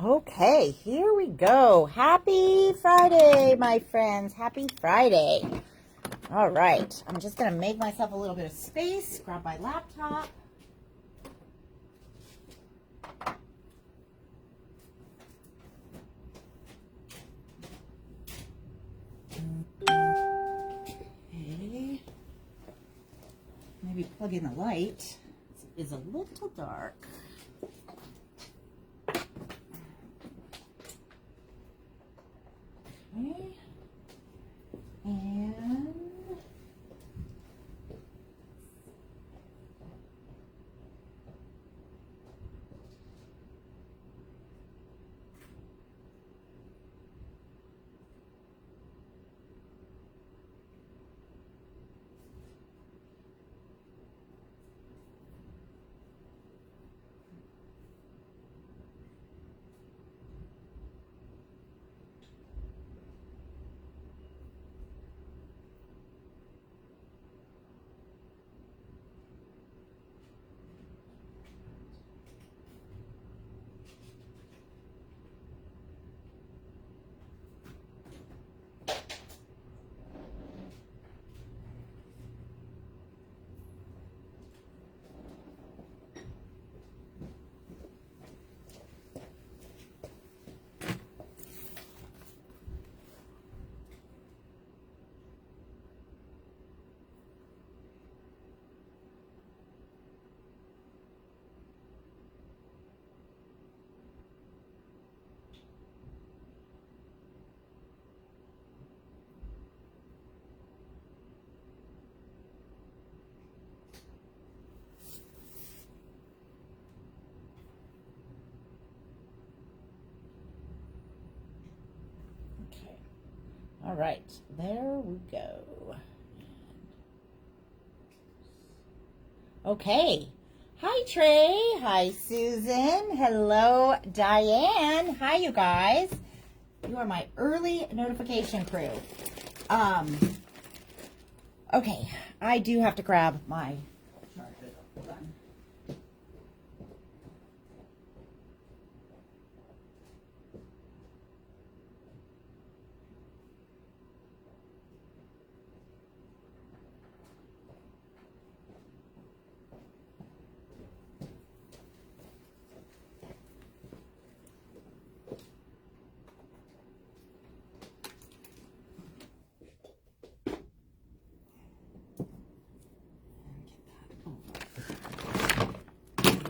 Okay, here we go. Happy Friday, my friends. Happy Friday. All right, I'm just going to make myself a little bit of space, grab my laptop. Okay. Maybe plug in the light. It is a little dark. Okay. And all right, there we go. Okay. Hi, Trey. Hi, Susan. Hello, Diane. Hi, you guys. You are my early notification crew. Okay, I do have to grab my charger. Hold on.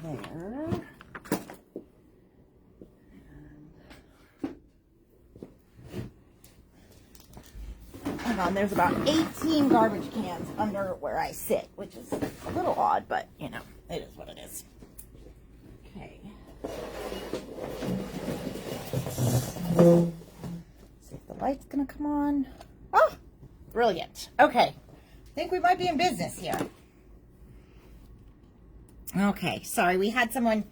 There. Hang on, there's about 18 garbage cans under where I sit, which is a little odd, but you know, it is what it is. Okay. See if the light's gonna come on. Oh, brilliant. Okay. I think we might be in business here. Okay, sorry, we had someone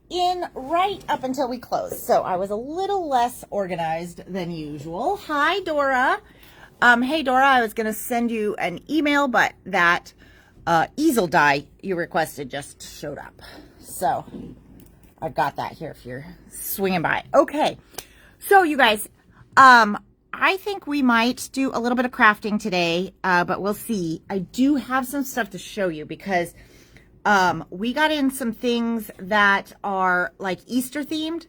in right up until we closed, so I was a little less organized than usual. Hi, Dora. Hey, Dora, I was going to send you an email, but that easel die you requested just showed up. So I've got that here if you're swinging by. Okay, so you guys, I think we might do a little bit of crafting today, but we'll see. I do have some stuff to show you because we got in some things that are like Easter themed.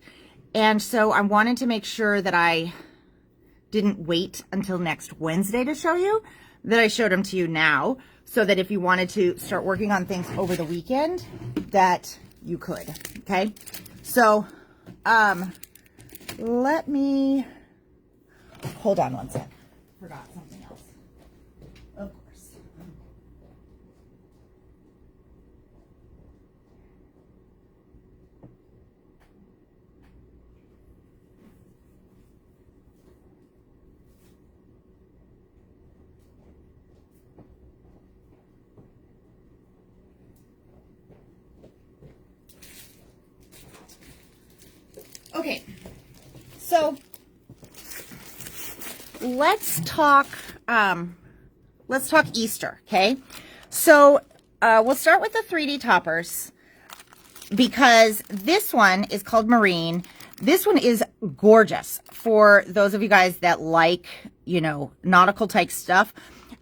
And so I wanted to make sure that I didn't wait until next Wednesday to show you, that I showed them to you now, so that if you wanted to start working on things over the weekend, that you could, okay? So, let me, hold on one sec. Forgot something else. Of course. Okay, so let's talk Easter, okay? So we'll start with the 3D toppers because this one is called Marine. This one is gorgeous for those of you guys that like, you know, nautical type stuff.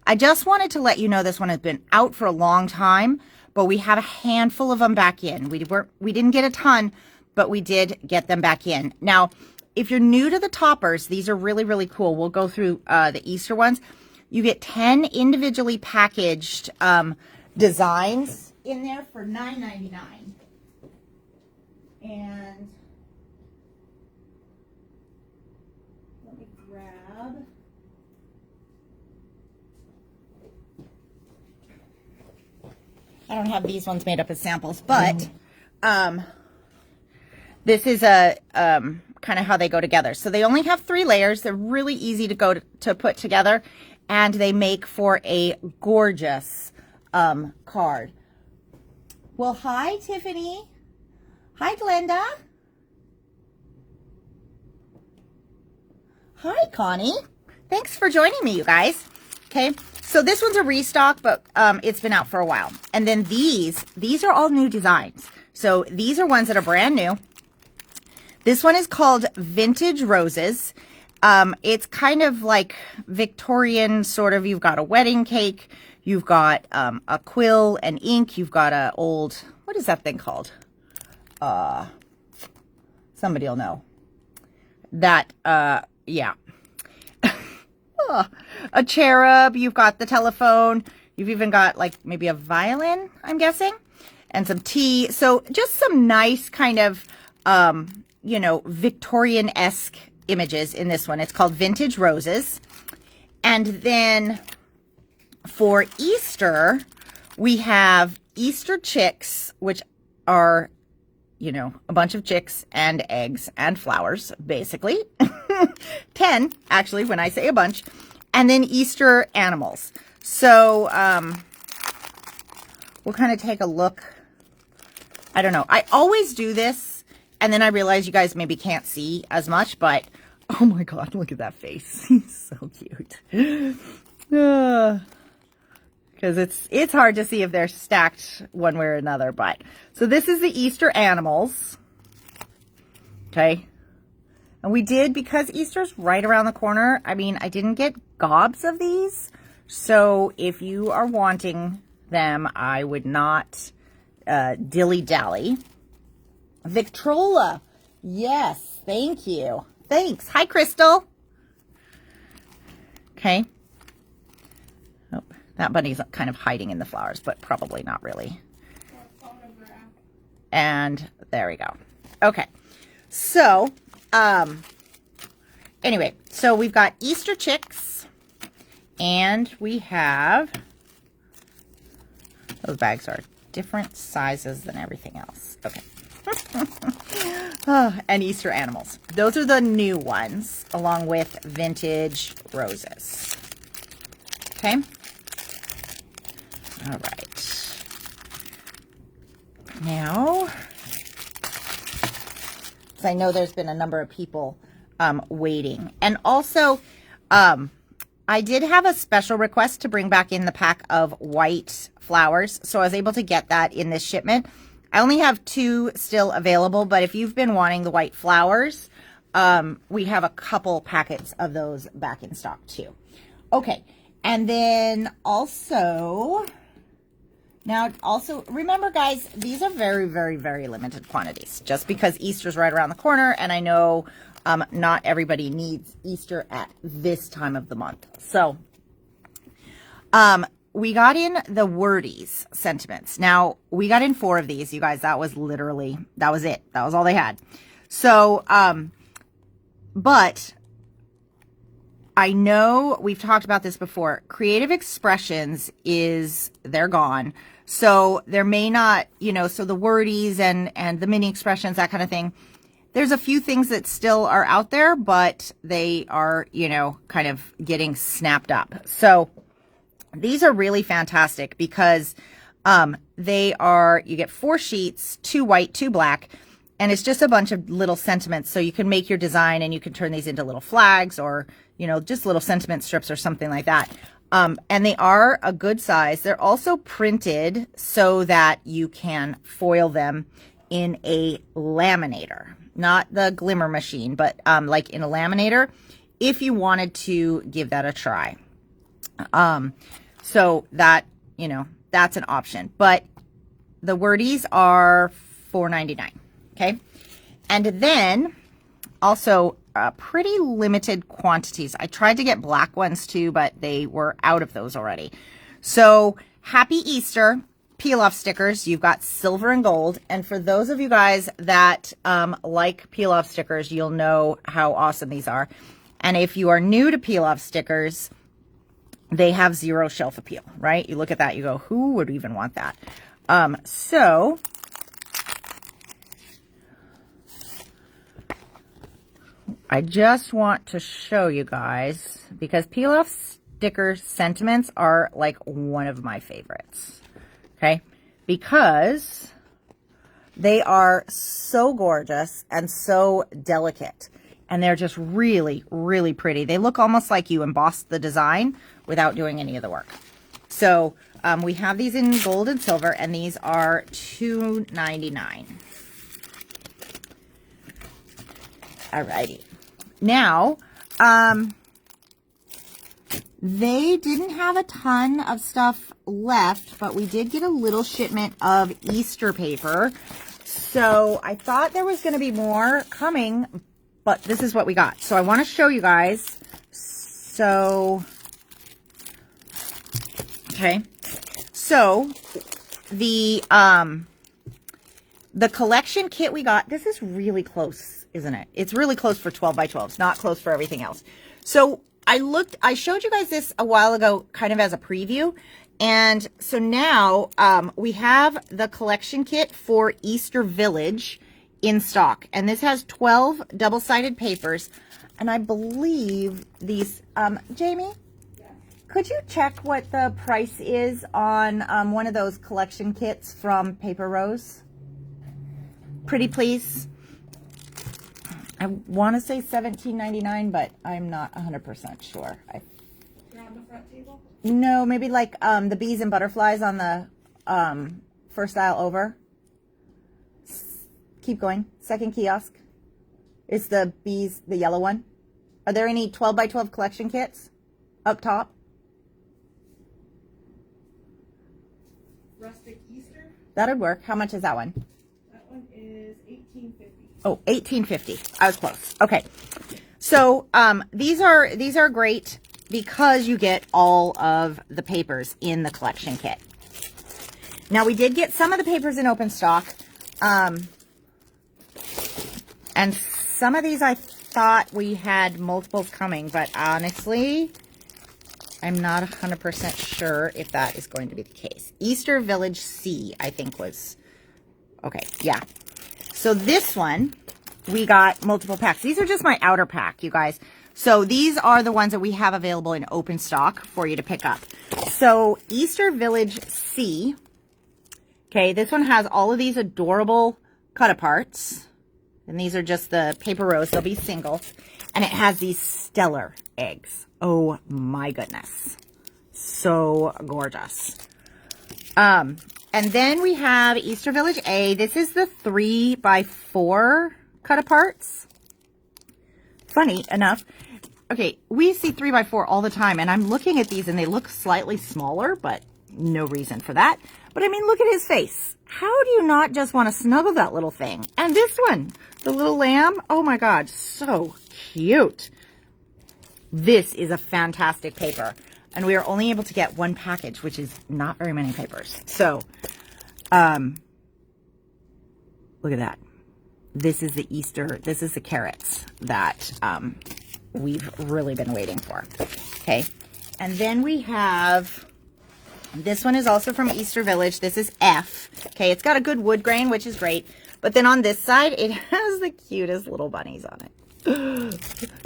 I just wanted to let you know this one has been out for a long time, but we have a handful of them back in. We didn't get a ton, but we did get them back in. Now, if you're new to the toppers, these are really, really cool. We'll go through the Easter ones. You get 10 individually packaged designs in there for $9.99. And let me grab. I don't have these ones made up as samples, but this is a kind of how they go together. So they only have 3 layers. They're really easy to put together, and they make for a gorgeous card. Well, hi, Tiffany. Hi, Glenda. Hi, Connie. Thanks for joining me, you guys. Okay, so this one's a restock, but it's been out for a while. And then these are all new designs. So these are ones that are brand new. This one is called Vintage Roses. It's kind of like Victorian, sort of. You've got a wedding cake. You've got a quill and ink. You've got a old, what is that thing called? Somebody will know. That, yeah. A cherub. You've got the telephone. You've even got like maybe a violin, I'm guessing, and some tea. So just some nice kind of, you know, Victorian-esque images in this one. It's called Vintage Roses. And then for Easter, we have Easter chicks, which are, you know, a bunch of chicks and eggs and flowers, basically. 10, actually, when I say a bunch. And then Easter animals. So we'll kind of take a look. I don't know. I always do this, and then I realize you guys maybe can't see as much, but oh my God, look at that face. He's so cute. Because it's hard to see if they're stacked one way or another. But so this is the Easter animals. Okay. And we did, because Easter's right around the corner. I mean, I didn't get gobs of these. So if you are wanting them, I would not dilly-dally. Victrola. Yes, thank you. Thanks. Hi, Crystal. Okay. Oh, that bunny's kind of hiding in the flowers, but probably not really. And there we go. Okay. So, anyway, so we've got Easter chicks, and we have, those bags are different sizes than everything else. Okay. Oh, and Easter animals. Those are the new ones, along with Vintage Roses. Okay. All right. Now, because I know there's been a number of people waiting. And also, I did have a special request to bring back in the pack of white flowers. So I was able to get that in this shipment. I only have 2 still available, but if you've been wanting the white flowers, we have a couple packets of those back in stock too. Okay. And then also, now also remember guys, these are very, very, very limited quantities, just because Easter's right around the corner. And I know not everybody needs Easter at this time of the month. So, we got in the Wordies sentiments. Now, we got in 4 of these, you guys. That was literally, that was it. That was all they had. So, but I know we've talked about this before. Creative Expressions they're gone. So there may not, you know, so the Wordies and the mini expressions, that kind of thing. There's a few things that still are out there, but they are, you know, kind of getting snapped up. So these are really fantastic because they are, you get 4 sheets, 2 white, 2 black, and it's just a bunch of little sentiments. So you can make your design and you can turn these into little flags or, you know, just little sentiment strips or something like that. And they are a good size. They're also printed so that you can foil them in a laminator. not the glimmer machine, but like in a laminator, if you wanted to give that a try. So that, you know, that's an option. But the Wordies are $4.99. Okay. And then also pretty limited quantities. I tried to get black ones too, but they were out of those already. So Happy Easter peel off stickers. You've got silver and gold. And for those of you guys that like peel off stickers, you'll know how awesome these are. And if you are new to peel off stickers, they have 0 shelf appeal, right? You look at that, you go, who would even want that? So I just want to show you guys, because peel off sticker sentiments are like one of my favorites. Okay, because they are so gorgeous and so delicate, and they're just really, really pretty. They look almost like you embossed the design without doing any of the work. So we have these in gold and silver, and these are $2.99. Alrighty. Now, they didn't have a ton of stuff left, but we did get a little shipment of Easter paper. So I thought there was going to be more coming, but this is what we got. So I want to show you guys. So, okay. So the collection kit we got, this is really close, isn't it? It's really close for 12 by 12s, not close for everything else. So I showed you guys this a while ago, kind of as a preview. And so now we have the collection kit for Easter Village in stock. And this has 12 double-sided papers. And I believe these, Jamie, could you check what the price is on one of those collection kits from Paper Rose? Pretty please. I want to say $17.99, but I'm not 100% sure. You're on the front table? No, maybe like the bees and butterflies on the first aisle over. Keep going. Second kiosk. It's the bees, the yellow one. Are there any 12 by 12 collection kits up top? Rustic Easter? That'd work. How much is that one? That one is $18.50. Oh, $18.50. I was close. Okay. So these are great because you get all of the papers in the collection kit. Now we did get some of the papers in open stock. And some of these I thought we had multiples coming, but honestly, I'm not 100% sure if that is going to be the case. Easter Village C, I think was, okay, yeah. So this one, we got multiple packs. These are just my outer pack, you guys. So these are the ones that we have available in open stock for you to pick up. So Easter Village C, okay, this one has all of these adorable cut-aparts. And these are just the Paper Rose. They'll be singles. And it has these stellar eggs. Oh my goodness. So gorgeous. And then we have Easter Village A. This is the 3 by 4 cut-aparts. Funny enough. Okay, we see 3 by 4 all the time. And I'm looking at these and they look slightly smaller, but no reason for that. But I mean, look at his face. How do you not just want to snuggle that little thing? And this one, the little lamb. Oh my God, so cute. This is a fantastic paper. And we are only able to get one package, which is not very many papers. So, look at that. This is the Easter, this is the carrots that we've really been waiting for. Okay. And then we have, this one is also from Easter Village. This is F. Okay. It's got a good wood grain, which is great. But then on this side, it has the cutest little bunnies on it.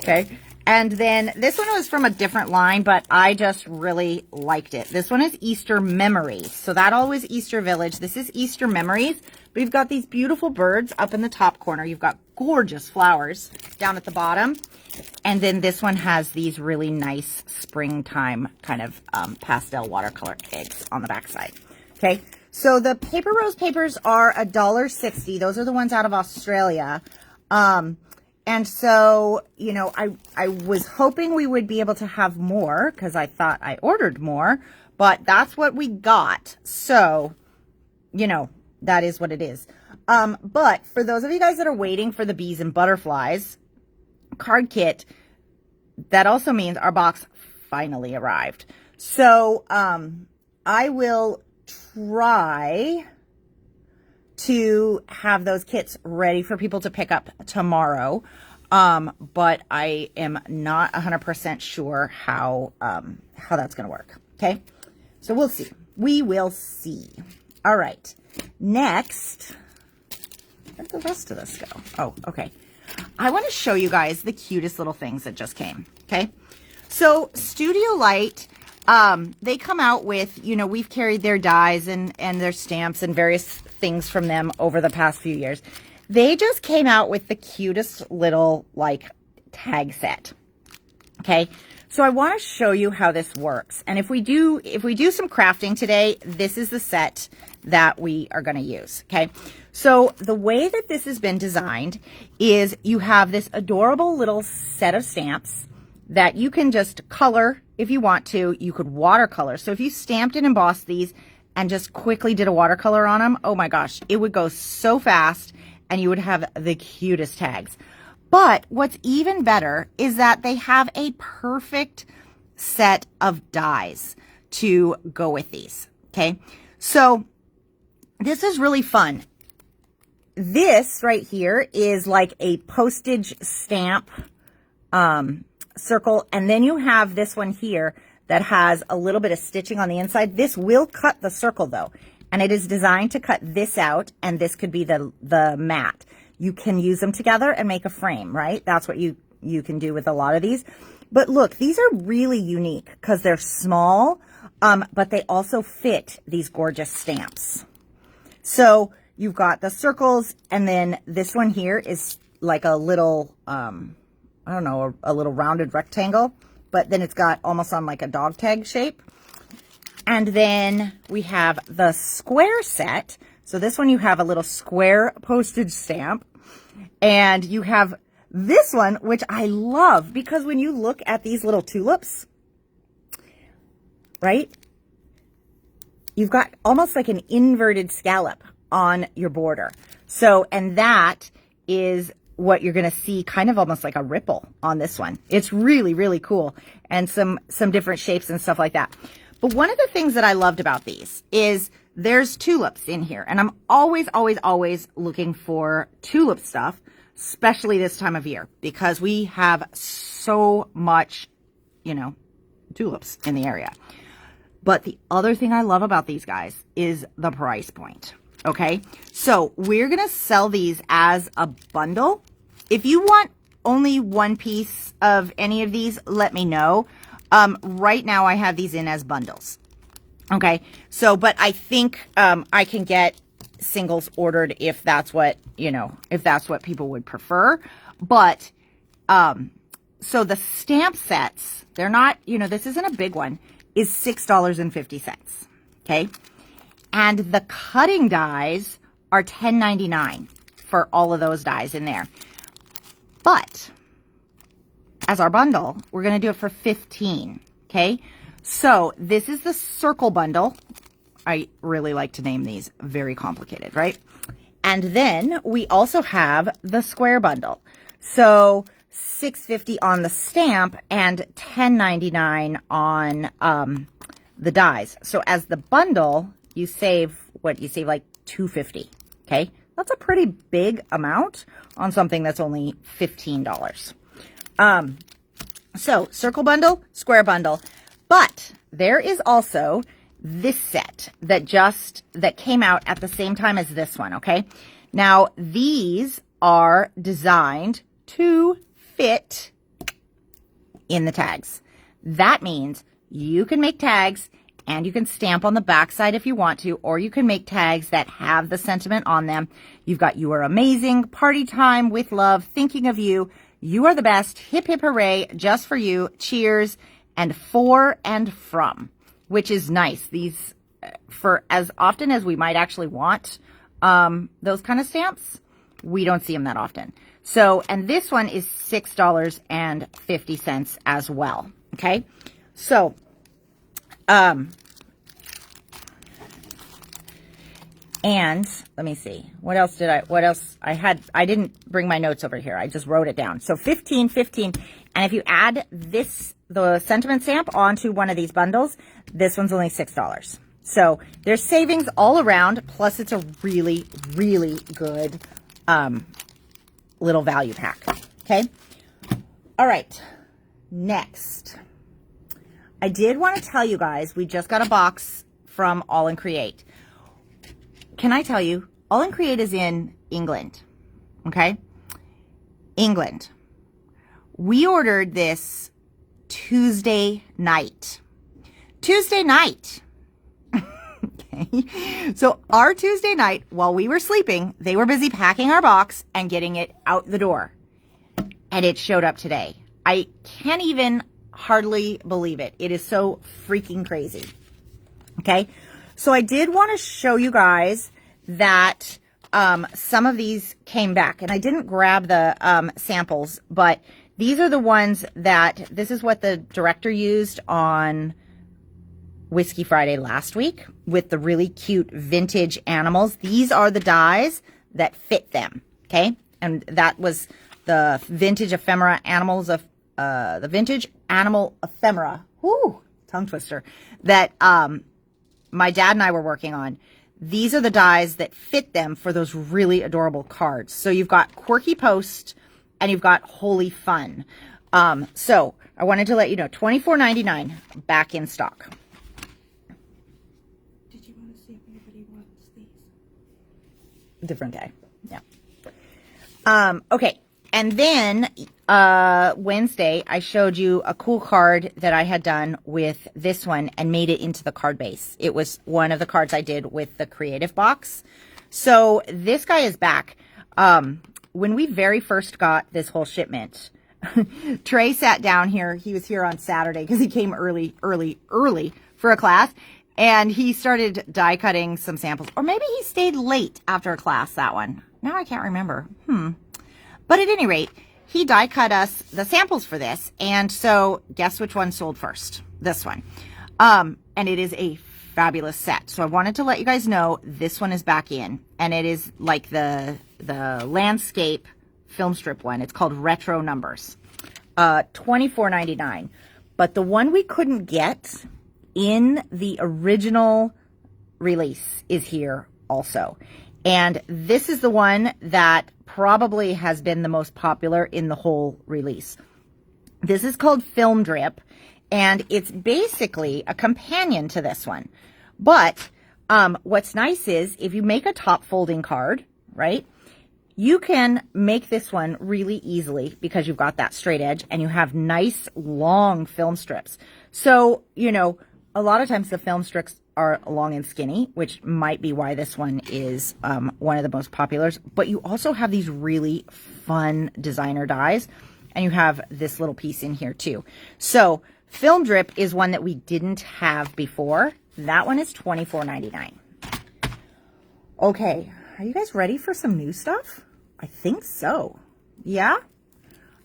Okay. And then this one was from a different line, but I just really liked it. This one is Easter Memories. So that always Easter Village. This is Easter Memories. We've got these beautiful birds up in the top corner. You've got gorgeous flowers down at the bottom. And then this one has these really nice springtime kind of pastel watercolor eggs on the backside. Okay. So the Paper Rose papers are $1.60. Those are the ones out of Australia. And so, you know, I was hoping we would be able to have more because I thought I ordered more, but that's what we got. So, you know, that is what it is. But for those of you guys that are waiting for the bees and butterflies card kit, that also means our box finally arrived. So, I will try to have those kits ready for people to pick up tomorrow. But I am not 100% sure how that's going to work. Okay. So we'll see. We will see. All right. Next, where'd the rest of this go? Oh, okay. I want to show you guys the cutest little things that just came. Okay. So Studio Light, they come out with, you know, we've carried their dies and their stamps and various things from them over the past few years. They just came out with the cutest little like tag set. Okay. So I want to show you how this works. And if we do some crafting today, this is the set that we are going to use. Okay. So the way that this has been designed is you have this adorable little set of stamps that you can just color if you want to. You could watercolor. So if you stamped and embossed these and just quickly did a watercolor on them, oh my gosh, it would go so fast and you would have the cutest tags. But what's even better is that they have a perfect set of dies to go with these. Okay. So this is really fun. This right here is like a postage stamp, circle. And then you have this one here that has a little bit of stitching on the inside. This will cut the circle though. And it is designed to cut this out. And this could be the mat. You can use them together and make a frame, right? That's what you can do with a lot of these. But look, these are really unique because they're small, but they also fit these gorgeous stamps. So you've got the circles, and then this one here is like a little, I don't know, a little rounded rectangle, but then it's got almost on like a dog tag shape. And then we have the square set. So this one, you have a little square postage stamp, and you have this one, which I love because when you look at these little tulips, right, you've got almost like an inverted scallop on your border. So, and that is what you're going to see, kind of almost like a ripple on this one. It's really, really cool. And some different shapes and stuff like that. But one of the things that I loved about these is there's tulips in here. And I'm always, always, always looking for tulip stuff, especially this time of year, because we have so much, you know, tulips in the area. But the other thing I love about these guys is the price point. Okay. So we're going to sell these as a bundle. If you want only one piece of any of these, let me know. Right now I have these in as bundles. Okay. So, but I think, I can get singles ordered if that's what, you know, if that's what people would prefer. But, so the stamp sets, they're not, you know, this isn't a big one, is $6.50. Okay. And the cutting dies are $10.99 for all of those dies in there. But as our bundle, we're going to do it for $15. Okay. So this is the circle bundle. I really like to name these, very complicated, right? And then we also have the square bundle. So $6.50 on the stamp and $10.99 on the dies. So as the bundle, you save what? You save like $2.50. Okay, that's a pretty big amount on something that's only $15. So circle bundle, square bundle, but there is also this set that came out at the same time as this one. Okay, now these are designed to fit in the tags. That means you can make tags and you can stamp on the backside if you want to, or you can make tags that have the sentiment on them. You've got "You are amazing," "Party time," "With love," "Thinking of you," "You are the best," "Hip hip hooray," "Just for you," "Cheers," and "For and from," which is nice. These, for as often as we might actually want those kind of stamps, we don't see them that often. So, and this one is $6.50 as well. Okay. So, and let me see, what else I didn't bring my notes over here. I just wrote it down. So 15. And if you add the sentiment stamp onto one of these bundles, this one's only $6. So there's savings all around. Plus it's a really, really good, little value pack. Okay. All right. Next, I did want to tell you guys, we just got a box from All in Create. Can I tell you, All in Create is in England, okay? England. We ordered this Tuesday night. Tuesday night. Okay. So our Tuesday night, while we were sleeping, they were busy packing our box and getting it out the door. And it showed up today. I can't even hardly believe it. It is so freaking crazy. Okay. So I did want to show you guys that some of these came back, and I didn't grab the samples, but these are the ones that, this is what the director used on Whiskey Friday last week with the really cute vintage animals. These are the dies that fit them. Okay. And that was the vintage ephemera animals of, the vintage animal ephemera. Whoo, tongue twister. That, my dad and I were working on. These are the dies that fit them for those really adorable cards. So you've got Quirky Post and you've got Holy Fun. So I wanted to let you know, $24.99 back in stock. Did you want to see if anybody wants these? Different day. Yeah. Okay. And then Wednesday, I showed you a cool card that I had done with this one and made it into the card base. It was one of the cards I did with the creative box. So this guy is back. When we very first got this whole shipment, Trey sat down here. He was here on Saturday because he came early for a class. And he started die cutting some samples. Or maybe he stayed late after a class, that one. Now I can't remember. But at any rate, he die cut us the samples for this. And so guess which one sold first? This one. And it is a fabulous set. So I wanted to let you guys know this one is back in. And it is like the landscape film strip one. It's called Retro Numbers. $24.99. But the one we couldn't get in the original release is here also. And this is the one that probably has been the most popular in the whole release. This is called Film Drip, and it's basically a companion to this one. But what's nice is if you make a top folding card, right, you can make this one really easily because you've got that straight edge and you have nice long film strips. So, you know, a lot of times the film strips are long and skinny, which might be why this one is one of the most popular. But you also have these really fun designer dies, and you have this little piece in here too. So Film Drip is one that we didn't have before. That one is $24.99. Okay, are you guys ready for some new stuff? I think so. Yeah?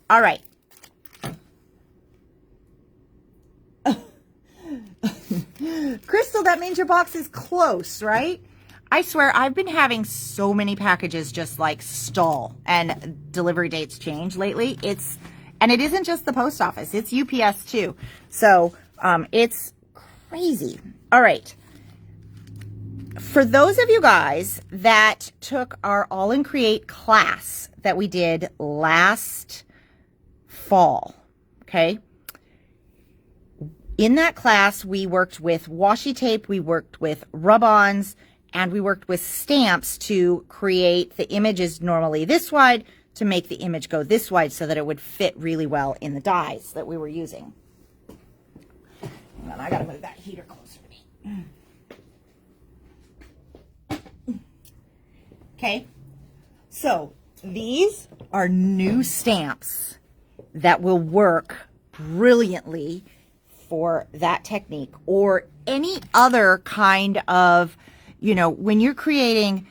All right. Crystal, that means your box is close, right? I swear I've been having so many packages just like stall and delivery dates change lately. And it isn't just the post office, it's UPS too. So it's crazy. All right. For those of you guys that took our All in Create class that we did last fall, okay? In that class, we worked with washi tape, we worked with rub-ons, and we worked with stamps to create the images normally this wide to make the image go this wide so that it would fit really well in the dies that we were using. Hang on, I gotta move that heater closer to me. Okay, so these are new stamps that will work brilliantly for that technique or any other kind of, you know, when you're creating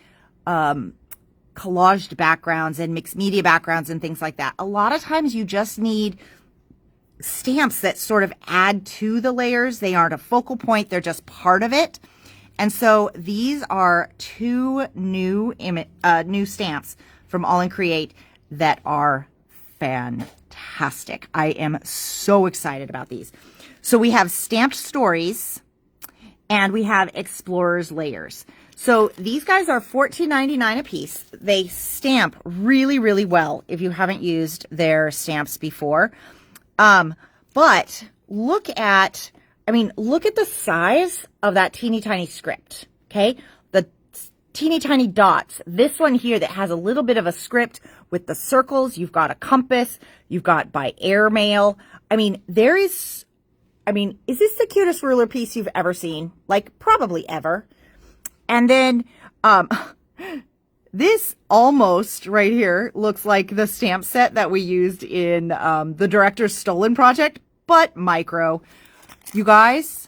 collaged backgrounds and mixed media backgrounds and things like that. A lot of times you just need stamps that sort of add to the layers. They aren't a focal point. They're just part of it. And so these are two new stamps from All in Create that are fantastic. I am so excited about these. So we have Stamped Stories and we have Explorers Layers. So these guys are $14.99 a piece. They stamp really, really well if you haven't used their stamps before. But look at the size of that teeny tiny script, okay? The teeny tiny dots. This one here that has a little bit of a script with the circles. You've got a compass. You've got by airmail. Is this the cutest ruler piece you've ever seen? Like, probably ever. And then, this almost right here looks like the stamp set that we used in, the Director's Stolen project, but micro. You guys,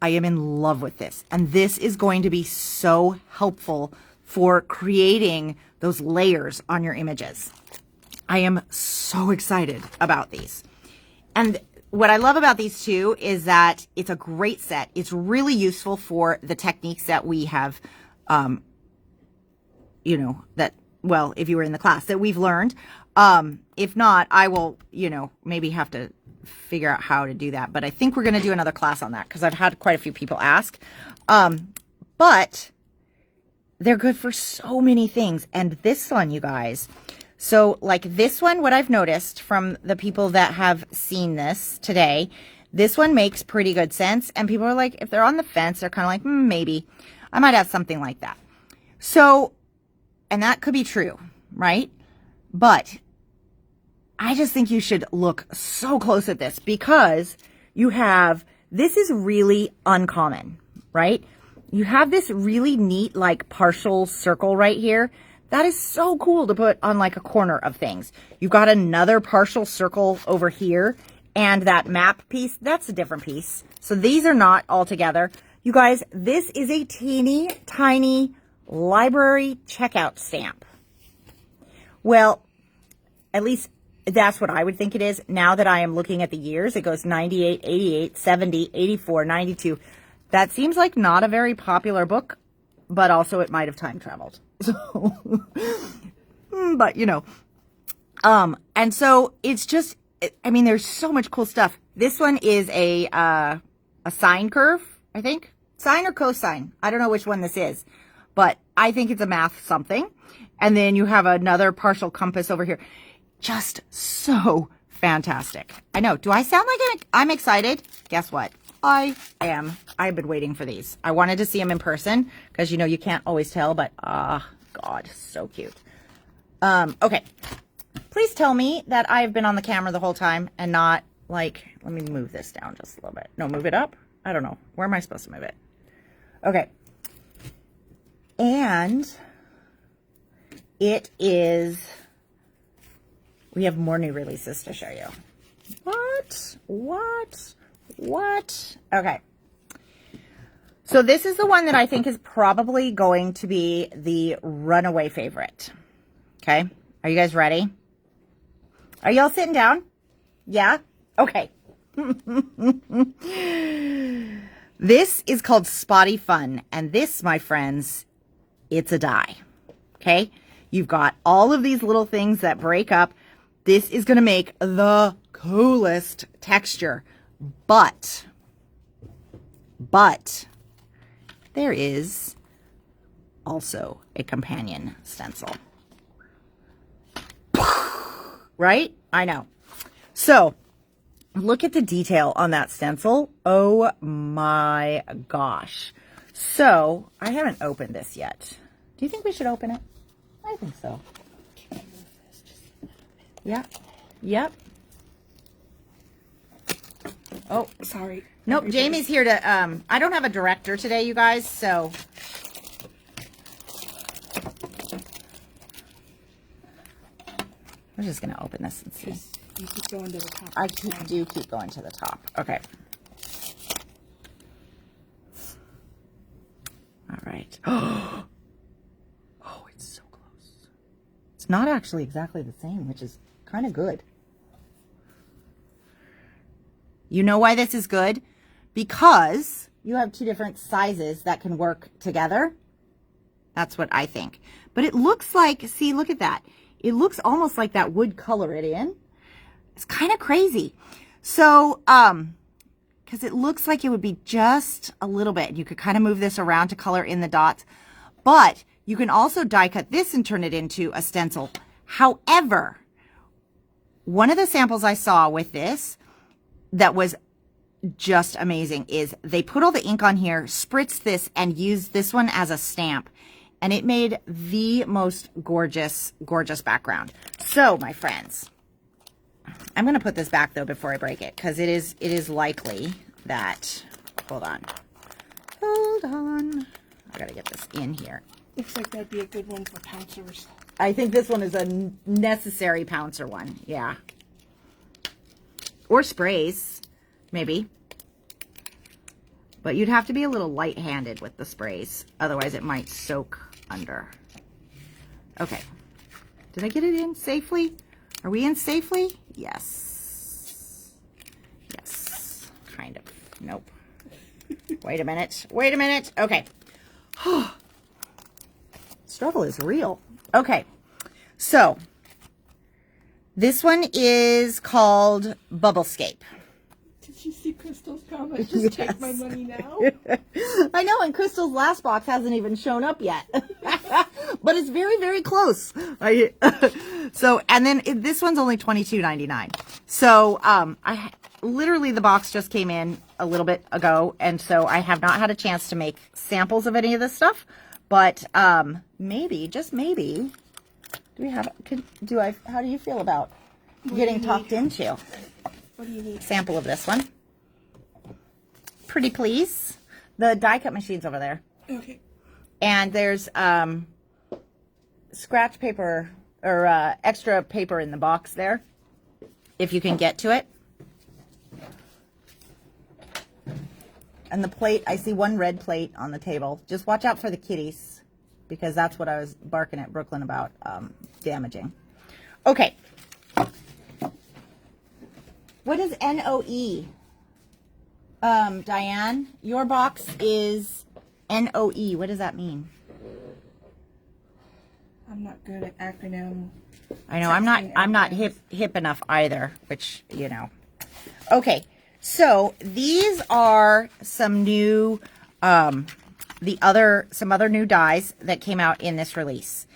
I am in love with this. And this is going to be so helpful for creating those layers on your images. I am so excited about these. And what I love about these two is that it's a great set. It's really useful for the techniques that we have, if you were in the class, that we've learned. If not, I will, maybe have to figure out how to do that. But I think we're going to do another class on that because I've had quite a few people ask. But they're good for so many things. And this one, you guys. So like this one, what I've noticed from the people that have seen this today, this one makes pretty good sense. And people are like, if they're on the fence, they're kind of like, maybe I might have something like that. So, and that could be true, right? But I just think you should look so close at this because this is really uncommon, right? You have this really neat, like partial circle right here. That is so cool to put on like a corner of things. You've got another partial circle over here and that map piece, that's a different piece. So these are not all together. You guys, this is a teeny tiny library checkout stamp. Well, at least that's what I would think it is. Now that I am looking at the years, it goes 98, 88, 70, 84, 92. That seems like not a very popular book, but also it might have time traveled. So, but and so it's just, there's so much cool stuff. This one is a sine curve, I think. Sine or cosine. I don't know which one this is, but I think it's a math something. And then you have another partial compass over here. Just so fantastic. I know. Do I sound like I'm excited? Guess what? I am. I've been waiting for these. I wanted to see them in person because, you can't always tell, but God, so cute. Okay. Please tell me that I've been on the camera the whole time and not like, let me move this down just a little bit. No, move it up. I don't know. Where am I supposed to move it? Okay. And we have more new releases to show you. What? Okay. So this is the one that I think is probably going to be the runaway favorite. Okay. Are you guys ready? Are y'all sitting down? Yeah? Okay. This is called Spotty Fun. And this, my friends, it's a die. Okay. You've got all of these little things that break up. This is going to make the coolest texture. But there is also a companion stencil. Right? I know. So look at the detail on that stencil. Oh my gosh. So I haven't opened this yet. Do you think we should open it? I think so. Yeah. Yep. Oh, sorry. Nope, Jamie's here to, I don't have a director today, you guys, so. We're just going to open this and see. You keep going to the top. I do keep going to the top. Okay. All right. Oh, it's so close. it's not actually exactly the same, which is kind of good. You know why this is good? Because you have two different sizes that can work together. That's what I think. But it looks like, see, look at that. It looks almost like that would color it in. It's kind of crazy. So, because it looks like it would be just a little bit. You could kind of move this around to color in the dots. But you can also die cut this and turn it into a stencil. However, one of the samples I saw with this that was just amazing is they put all the ink on here, spritzed this, and used this one as a stamp. And it made the most gorgeous, gorgeous background. So, my friends, I'm going to put this back, though, before I break it, because it is likely that, hold on. I got to get this in here. Looks like that'd be a good one for pouncers. I think this one is a necessary pouncer one, yeah. Or sprays, maybe. But you'd have to be a little light-handed with the sprays. Otherwise, it might soak under. Okay. Did I get it in safely? Are we in safely? Yes. Yes. Kind of. Nope. Wait a minute. Wait a minute. Okay. Struggle is real. Okay. So, this one is called Bubblescape. Did you see Crystal's comment? Just take my money now. I know, and Crystal's last box hasn't even shown up yet. But it's very, very close. So, and then this one's only $22.99. So, literally the box just came in a little bit ago, and so I have not had a chance to make samples of any of this stuff. But maybe, just maybe, how do you feel about getting talked into? What do you need? Sample of this one. Pretty please. The die cut machine's over there. Okay. And there's scratch paper or extra paper in the box there, if you can get to it. And the plate, I see one red plate on the table. Just watch out for the kitties, because that's what I was barking at Brooklyn about damaging. Okay. What is NOE? Diane, your box is NOE. What does that mean? I'm not good at acronym. I know, I'm not hip enough either, which, you know. Okay. So these are some new, some other new dies that came out in this release.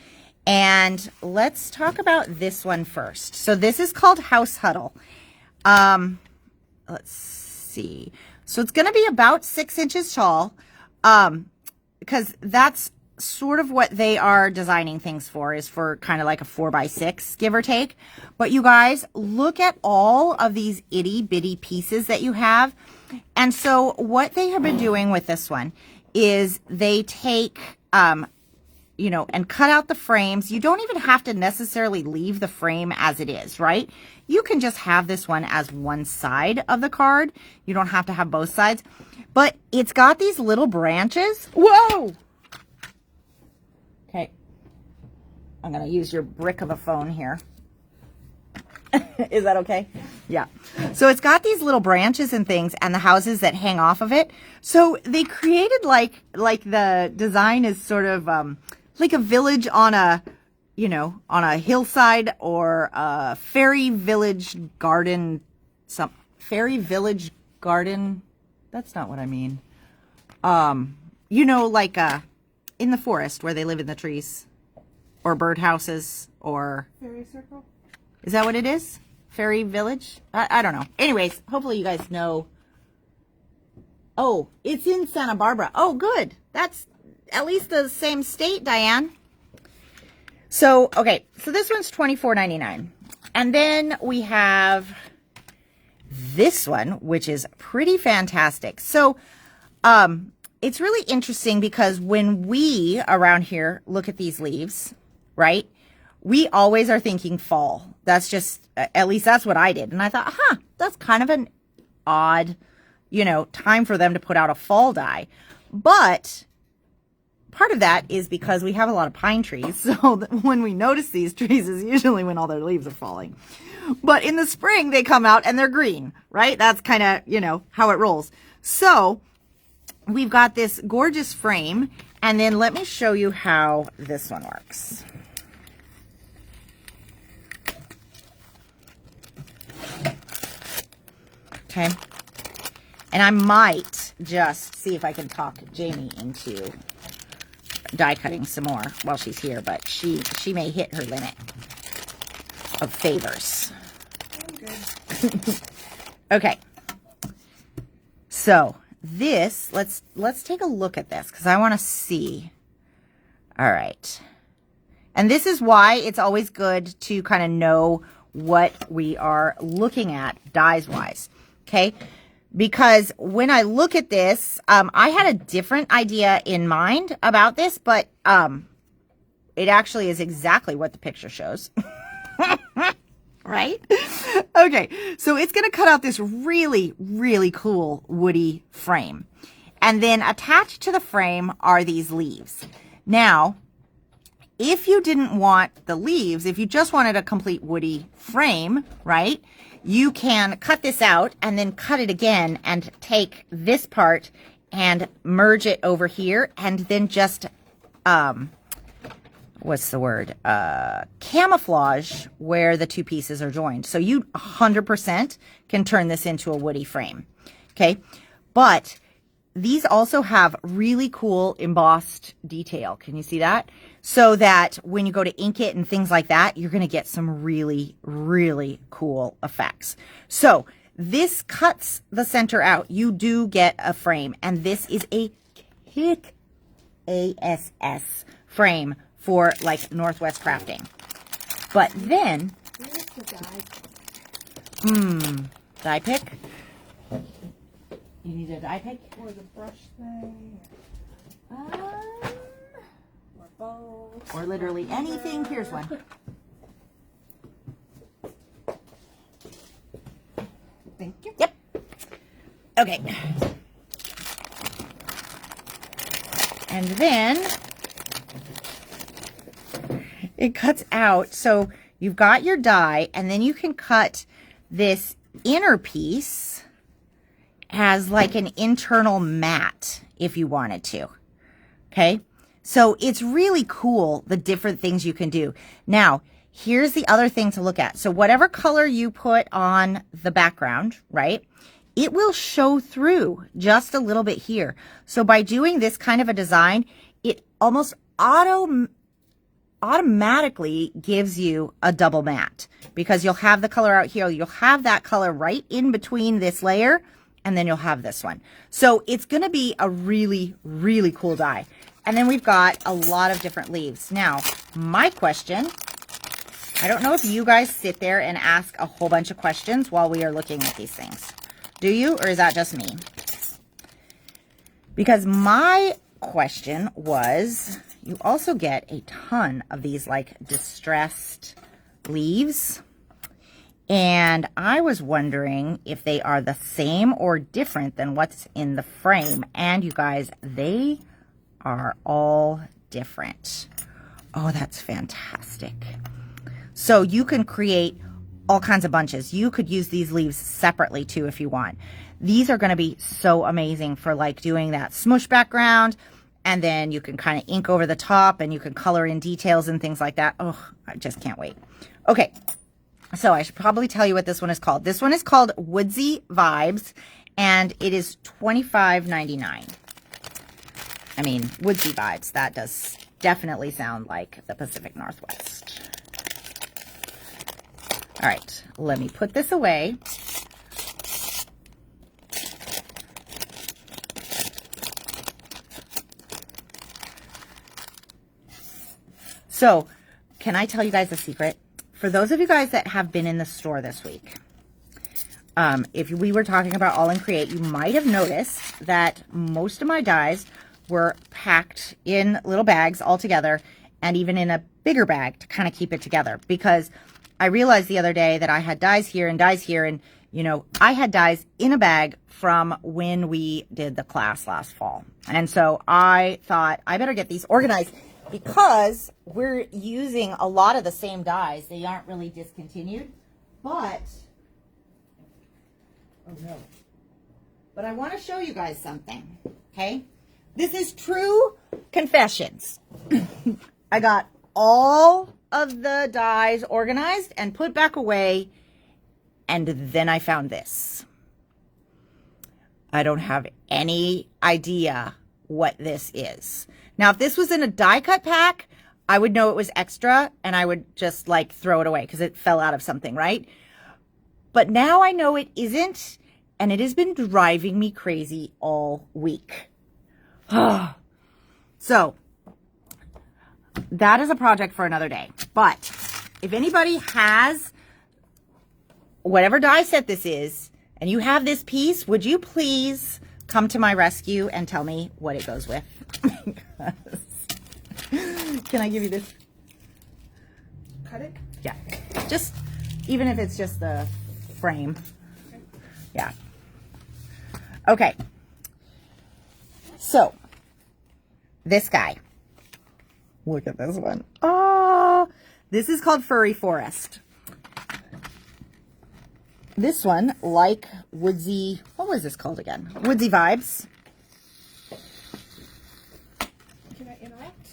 And let's talk about this one first. So this is called House Huddle. Let's see. So it's going to be about 6 inches tall, because that's sort of what they are designing things for, is for kind of like a 4x6, give or take. But you guys, look at all of these itty bitty pieces that you have. And so what they have been doing with this one is they take, you know, and cut out the frames. You don't even have to necessarily leave the frame as it is, right? You can just have this one as one side of the card. You don't have to have both sides. But it's got these little branches. Whoa! Okay. I'm going to use your brick of a phone here. Is that okay? Yeah. So it's got these little branches and things, and the houses that hang off of it. So they created like the design is sort of like a village on a, you know, on a hillside, or a fairy village garden. Fairy village garden. That's not what I mean. You know, like in the forest where they live in the trees, or birdhouses, or Fairy circle? Is that what it is? Fairy village? I don't know. Anyways, hopefully you guys know. Oh, it's in Santa Barbara. Oh, good. That's at least the same state, Diane. So, okay. So this one's $24.99. And then we have this one, which is pretty fantastic. So, it's really interesting because when we around here look at these leaves, right? We always are thinking fall. That's just, at least that's what I did. And I thought, that's kind of an odd, you know, time for them to put out a fall die. But part of that is because we have a lot of pine trees. So when we notice these trees is usually when all their leaves are falling. But in the spring, they come out and they're green, right? That's kind of, you know, how it rolls. So we've got this gorgeous frame. And then let me show you how this one works. Okay. And I might just see if I can talk Jamie into die cutting some more while she's here, but she may hit her limit of favors. Okay. So this, let's take a look at this because I want to see. All right. And this is why it's always good to kind of know what we are looking at dies wise. Okay. Because when I look at this, I had a different idea in mind about this, but it actually is exactly what the picture shows. Right? Okay, so it's going to cut out this really, really cool woody frame. And then attached to the frame are these leaves. Now, if you didn't want the leaves, if you just wanted a complete woody frame, right, you can cut this out and then cut it again and take this part and merge it over here and then just, what's the word? Camouflage where the two pieces are joined. So you 100% can turn this into a woody frame. Okay. But these also have really cool embossed detail. Can you see that? So that when you go to ink it and things like that, you're going to get some really, really cool effects. So this cuts the center out. You do get a frame. And this is a kick ass frame for like Northwest Crafting. But then, where's the die? Die pick? You need a die pick? Or the brush thing? Or both? Or literally anything. Here's one. Thank you. Yep. Okay. And then it cuts out. So you've got your die, and then you can cut this inner piece as like an internal mat if you wanted to. Okay. So it's really cool, the different things you can do. Now, here's the other thing to look at. So whatever color you put on the background, right, it will show through just a little bit here. So by doing this kind of a design, it almost automatically gives you a double matte because you'll have the color out here. You'll have that color right in between this layer, and then you'll have this one. So it's going to be a really, really cool die. And then we've got a lot of different leaves. Now, my question, I don't know if you guys sit there and ask a whole bunch of questions while we are looking at these things. Do you, or is that just me? Because my question was, you also get a ton of these like distressed leaves. And I was wondering if they are the same or different than what's in the frame. And you guys, they are all different. Oh, that's fantastic. So you can create all kinds of bunches. You could use these leaves separately too if you want. These are going to be so amazing for like doing that smush background, and then you can kind of ink over the top and you can color in details and things like that. Oh, I just can't wait. Okay, so I should probably tell you what this one is called. This one is called Woodsy Vibes, and it is $25.99. I mean, Woodsy Vibes, that does definitely sound like the Pacific Northwest. All right, let me put this away. So, can I tell you guys a secret? For those of you guys that have been in the store this week, if we were talking about All in Create, you might have noticed that most of my dies were packed in little bags all together, and even in a bigger bag to kind of keep it together, because I realized the other day that I had dies here, and You know, I had dies in a bag from when we did the class last fall. And so I thought I better get these organized because we're using a lot of the same dies. They aren't really discontinued, but, oh no. But I want to show you guys something, okay? This is true confessions. I got all of the dies organized and put back away, and then I found this. I don't have any idea what this is. Now, if this was in a die cut pack, I would know it was extra, and I would just like throw it away because it fell out of something, right? But now I know it isn't, and it has been driving me crazy all week. So, that is a project for another day. But if anybody has whatever die set this is, and you have this piece, would you please come to my rescue and tell me what it goes with? Can I give you this? Cut it? Yeah. Just, even if it's just the frame. Yeah. Okay. So, this guy. Look at this one. Oh, this is called Furry Forest. This one, like Woodsy, what was this called again? Woodsy Vibes. Can I interrupt?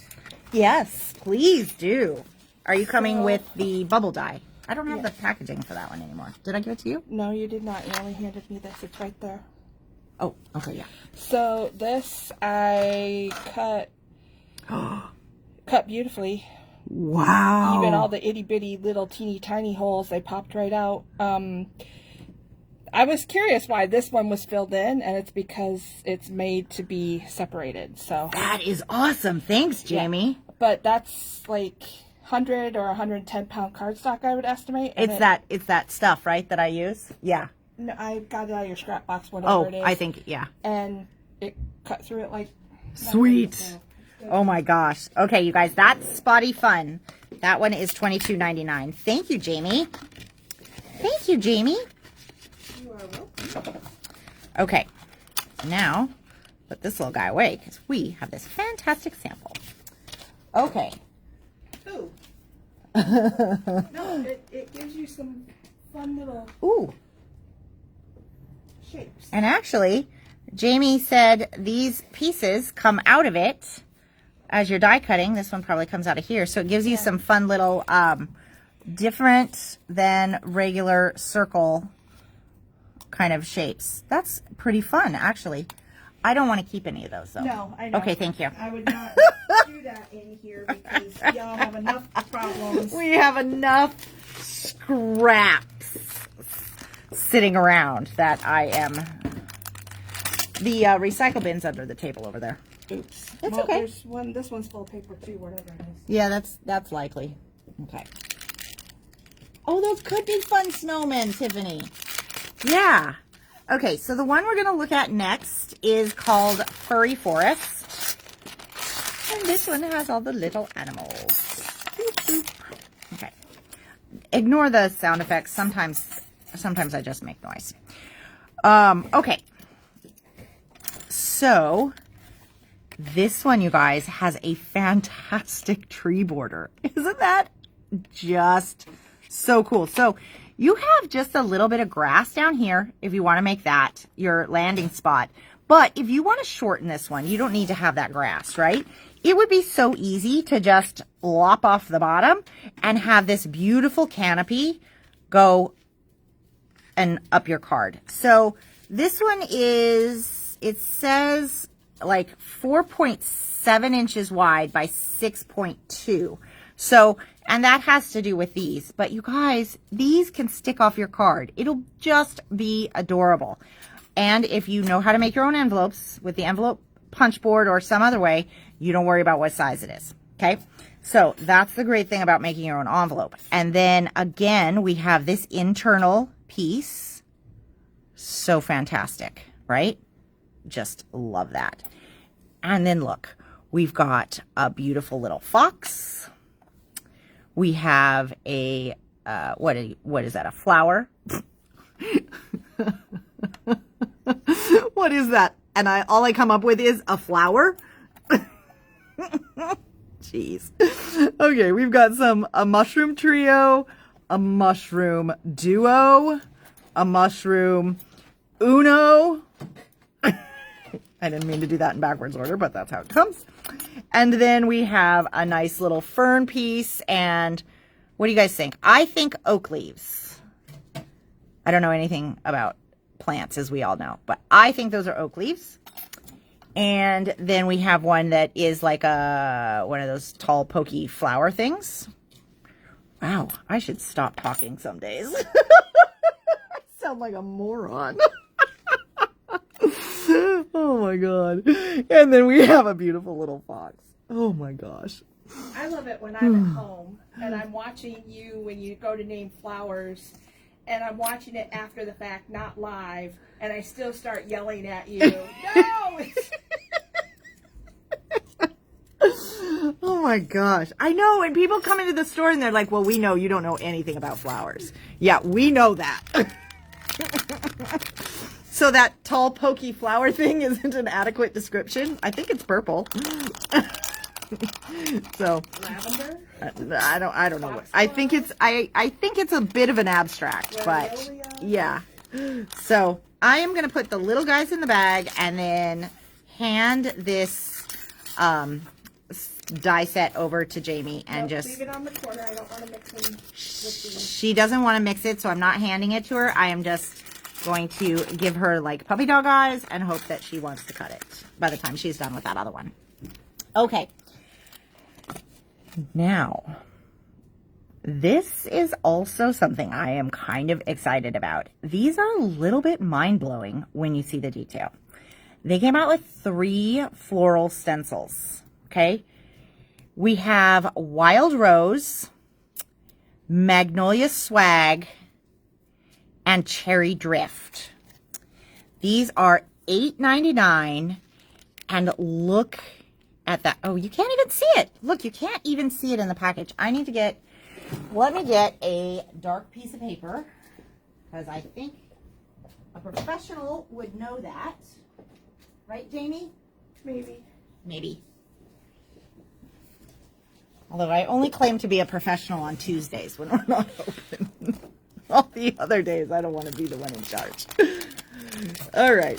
Yes, please do. Are you coming with the bubble die? I don't have the packaging for that one anymore. Did I give it to you? No, you did not. You only handed me this. It's right there. Oh, okay, yeah. So this I cut beautifully. Wow. Even all the itty bitty little teeny tiny holes, they popped right out. I was curious why this one was filled in, and it's because it's made to be separated. So That is awesome. Thanks, Jamie. yeah. But that's like 100 or 110 pound cardstock, I would estimate. And It's that stuff, right, that I use? Yeah. No, I got it out of your scrap box, whatever Oh, it is. I think, yeah. And it cut through it like Sweet. nothing, so. Oh my gosh. Okay, you guys, that's Spotty Fun. That one is $22.99. Thank you, Jamie. Thank you, Jamie. You are welcome. Okay, now put this little guy away because we have this fantastic sample. Okay. Ooh. No, it gives you some fun little Ooh. shapes. And actually, Jamie said these pieces come out of it as you're die cutting. This one probably comes out of here. So it gives you some fun little different than regular circle kind of shapes. That's pretty fun, actually. I don't want to keep any of those, though. No, I know. Okay, thank you. I would not do that in here because y'all have enough problems. We have enough scraps sitting around that I am... The recycle bin's under the table over there. Oops. It's Well, okay. There's one. This one's full of paper too. Whatever it is. Yeah, that's likely. Okay. Oh, those could be fun snowmen, Tiffany. Yeah. Okay, so the one we're going to look at next is called Furry Forest. And this one has all the little animals. Boop, boop. Okay. Ignore the sound effects. Sometimes I just make noise. Okay. So, this one, you guys, has a fantastic tree border. Isn't that just so cool? So, you have just a little bit of grass down here if you want to make that your landing spot. But if you want to shorten this one, you don't need to have that grass, right? It would be so easy to just lop off the bottom and have this beautiful canopy go and up your card. So, this one is, it says like 4.7 inches wide by 6.2. So, and that has to do with these. But you guys, these can stick off your card. It'll just be adorable. And if you know how to make your own envelopes with the envelope punch board or some other way, you don't worry about what size it is. Okay? So, that's the great thing about making your own envelope. And then, again, we have this internal piece. So fantastic, right? Just love that. And then look, we've got a beautiful little fox. We have a, what is that, a flower? What is that? And all I come up with is a flower. Jeez. Okay, we've got a mushroom trio, a mushroom duo, a mushroom uno. I didn't mean to do that in backwards order, but that's how it comes. And then we have a nice little fern piece. And what do you guys think? I think oak leaves. I don't know anything about plants, as we all know, but I think those are oak leaves. And then we have one that is like one of those tall, pokey flower things. Wow, I should stop talking some days. I sound like a moron. Oh my God. And then we have a beautiful little fox. Oh my gosh. I love it when I'm at home and I'm watching you when you go to name flowers, and I'm watching it after the fact, not live, and I still start yelling at you. No! Oh my gosh. I know. And people come into the store and they're like, well, we know you don't know anything about flowers. Yeah, we know that. So that tall, pokey flower thing isn't an adequate description. I think it's purple. So Lavender? I don't know what. I think it's a bit of an abstract, but yeah. So I am going to put the little guys in the bag and then hand this die set over to Jamie and just leave it on the corner. I don't want to mix them with these. She doesn't want to mix it, so I'm not handing it to her. I am just going to give her like puppy dog eyes and hope that she wants to cut it by the time she's done with that other one. Okay. Now, this is also something I am kind of excited about. These are a little bit mind-blowing when you see the detail. They came out with 3 floral stencils, okay? We have Wild Rose, Magnolia Swag, and Cherry Drift. These are $8.99, and look at that. Oh, you can't even see it. Look, you can't even see it in the package. Let me get a dark piece of paper, because I think a professional would know that. Right, Jamie? Maybe. Maybe. Although I only claim to be a professional on Tuesdays when we're not open. All the other days, I don't want to be the one in charge. All right.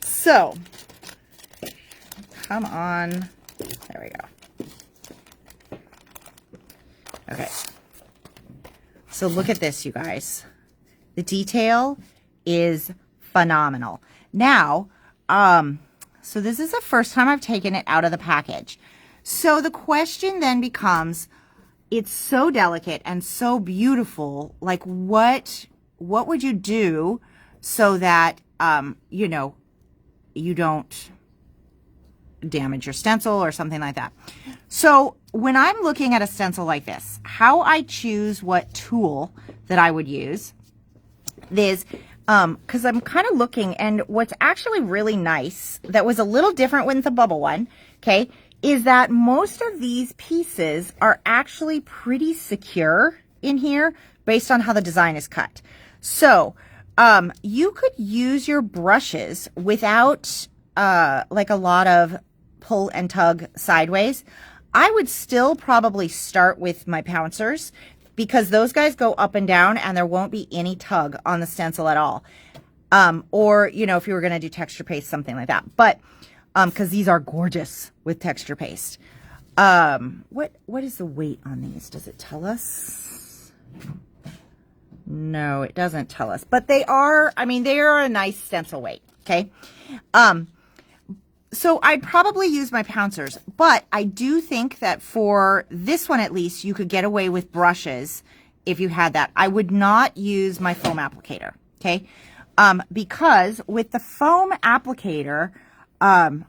So, come on. There we go. Okay. So look at this, you guys. The detail is phenomenal. Now, so this is the first time I've taken it out of the package. So the question then becomes, it's so delicate and so beautiful. Like, what would you do so that, you know, you don't damage your stencil or something like that? So when I'm looking at a stencil like this, how I choose what tool that I would use is, because I'm kind of looking, and what's actually really nice that was a little different with the bubble one, okay, is that most of these pieces are actually pretty secure in here based on how the design is cut. So you could use your brushes without like a lot of pull and tug sideways. I would still probably start with my pouncers, because those guys go up and down and there won't be any tug on the stencil at all. Or, you know, if you were going to do texture paste, something like that. But because these are gorgeous with texture paste. What is the weight on these? Does it tell us? No, it doesn't tell us. But they are, I mean, they are a nice stencil weight, okay? So I'd probably use my pouncers, but I do think that for this one at least, you could get away with brushes if you had that. I would not use my foam applicator, okay? Because with the foam applicator, I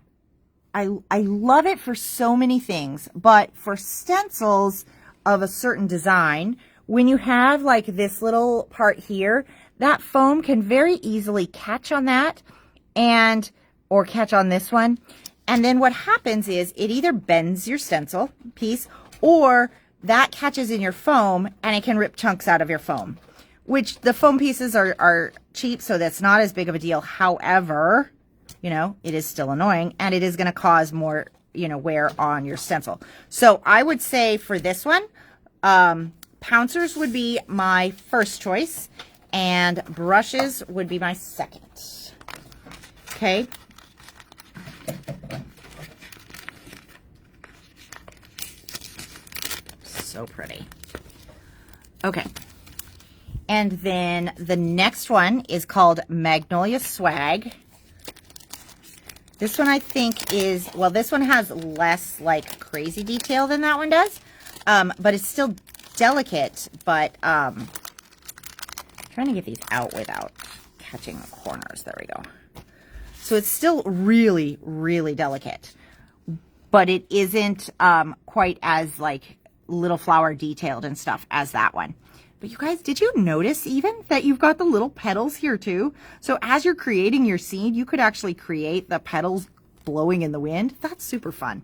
love it for so many things, but for stencils of a certain design, when you have like this little part here, that foam can very easily catch on that or catch on this one. And then what happens is it either bends your stencil piece or that catches in your foam and it can rip chunks out of your foam, which the foam pieces are cheap, so that's not as big of a deal. However, you know, it is still annoying, and it is going to cause more, you know, wear on your stencil. So I would say for this one, pouncers would be my first choice, and brushes would be my second. Okay. So pretty. Okay. And then the next one is called Magnolia Swag. This one I think is, well, this one has less like crazy detail than that one does. But it's still delicate, but trying to get these out without catching the corners. There we go. So it's still really, really delicate, but it isn't quite as like little flower detailed and stuff as that one. But you guys, did you notice even that you've got the little petals here too? So as you're creating your seed, you could actually create the petals blowing in the wind. That's super fun.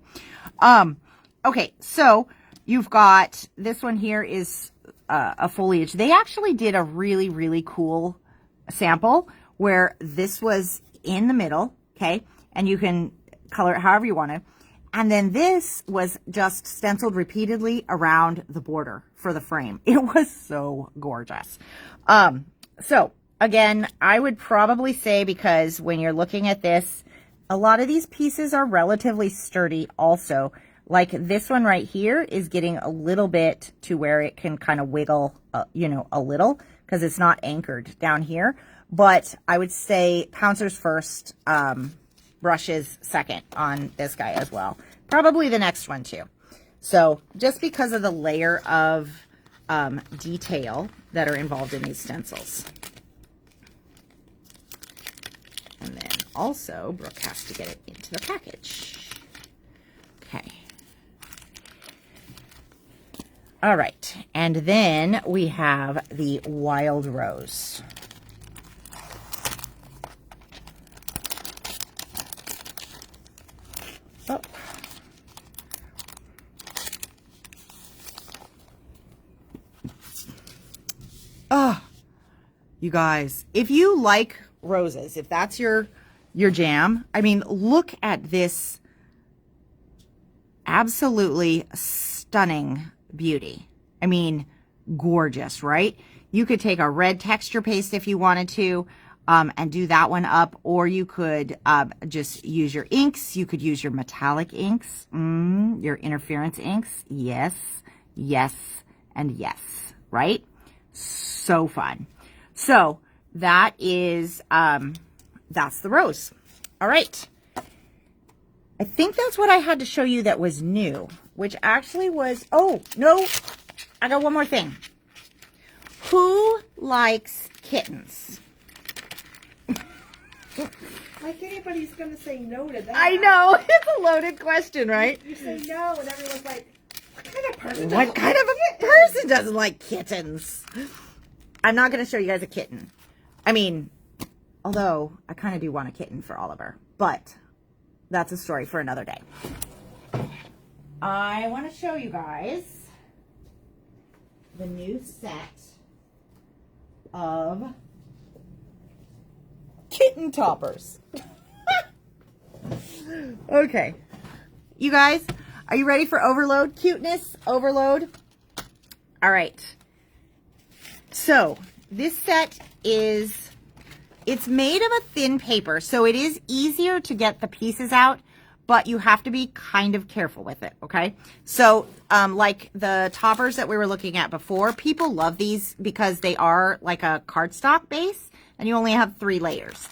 Okay, so you've got this one here is a foliage. They actually did a really, really cool sample where this was in the middle, okay? And you can color it however you want to. And then this was just stenciled repeatedly around the border for the frame. It was so gorgeous. So again, I would probably say, because when you're looking at this, a lot of these pieces are relatively sturdy also. Like this one right here is getting a little bit to where it can kind of wiggle, you know, a little, because it's not anchored down here. But I would say pouncers first, brushes second on this guy as well. Probably the next one too. So just because of the layer of detail that are involved in these stencils. And then also Brooke has to get it into the package. Okay. All right. And then we have the Wild Rose. Oh. Oh, you guys, if you like roses, if that's your jam, I mean, look at this absolutely stunning beauty. I mean, gorgeous, right? You could take a red texture paste if you wanted to, and do that one up, or you could just use your inks. You could use your metallic inks, your interference inks. Yes, yes, and yes, right? So fun. So that is, that's the rose. All right. I think that's what I had to show you that was new, which actually was, oh, no, I got one more thing. Who likes kittens? Like anybody's going to say no to that. I know. It's a loaded question, right? You say no, and everyone's like, what kind of person What kind of a person doesn't like kittens? I'm not going to show you guys a kitten. I mean, although I kind of do want a kitten for Oliver, but that's a story for another day. I want to show you guys the new set of kitten toppers. Okay. You guys, are you ready for overload? Cuteness overload? All right. So this set is, it's made of a thin paper, so it is easier to get the pieces out, but you have to be kind of careful with it, okay? So like the toppers that we were looking at before, people love these because they are like a cardstock base, and you only have 3 layers.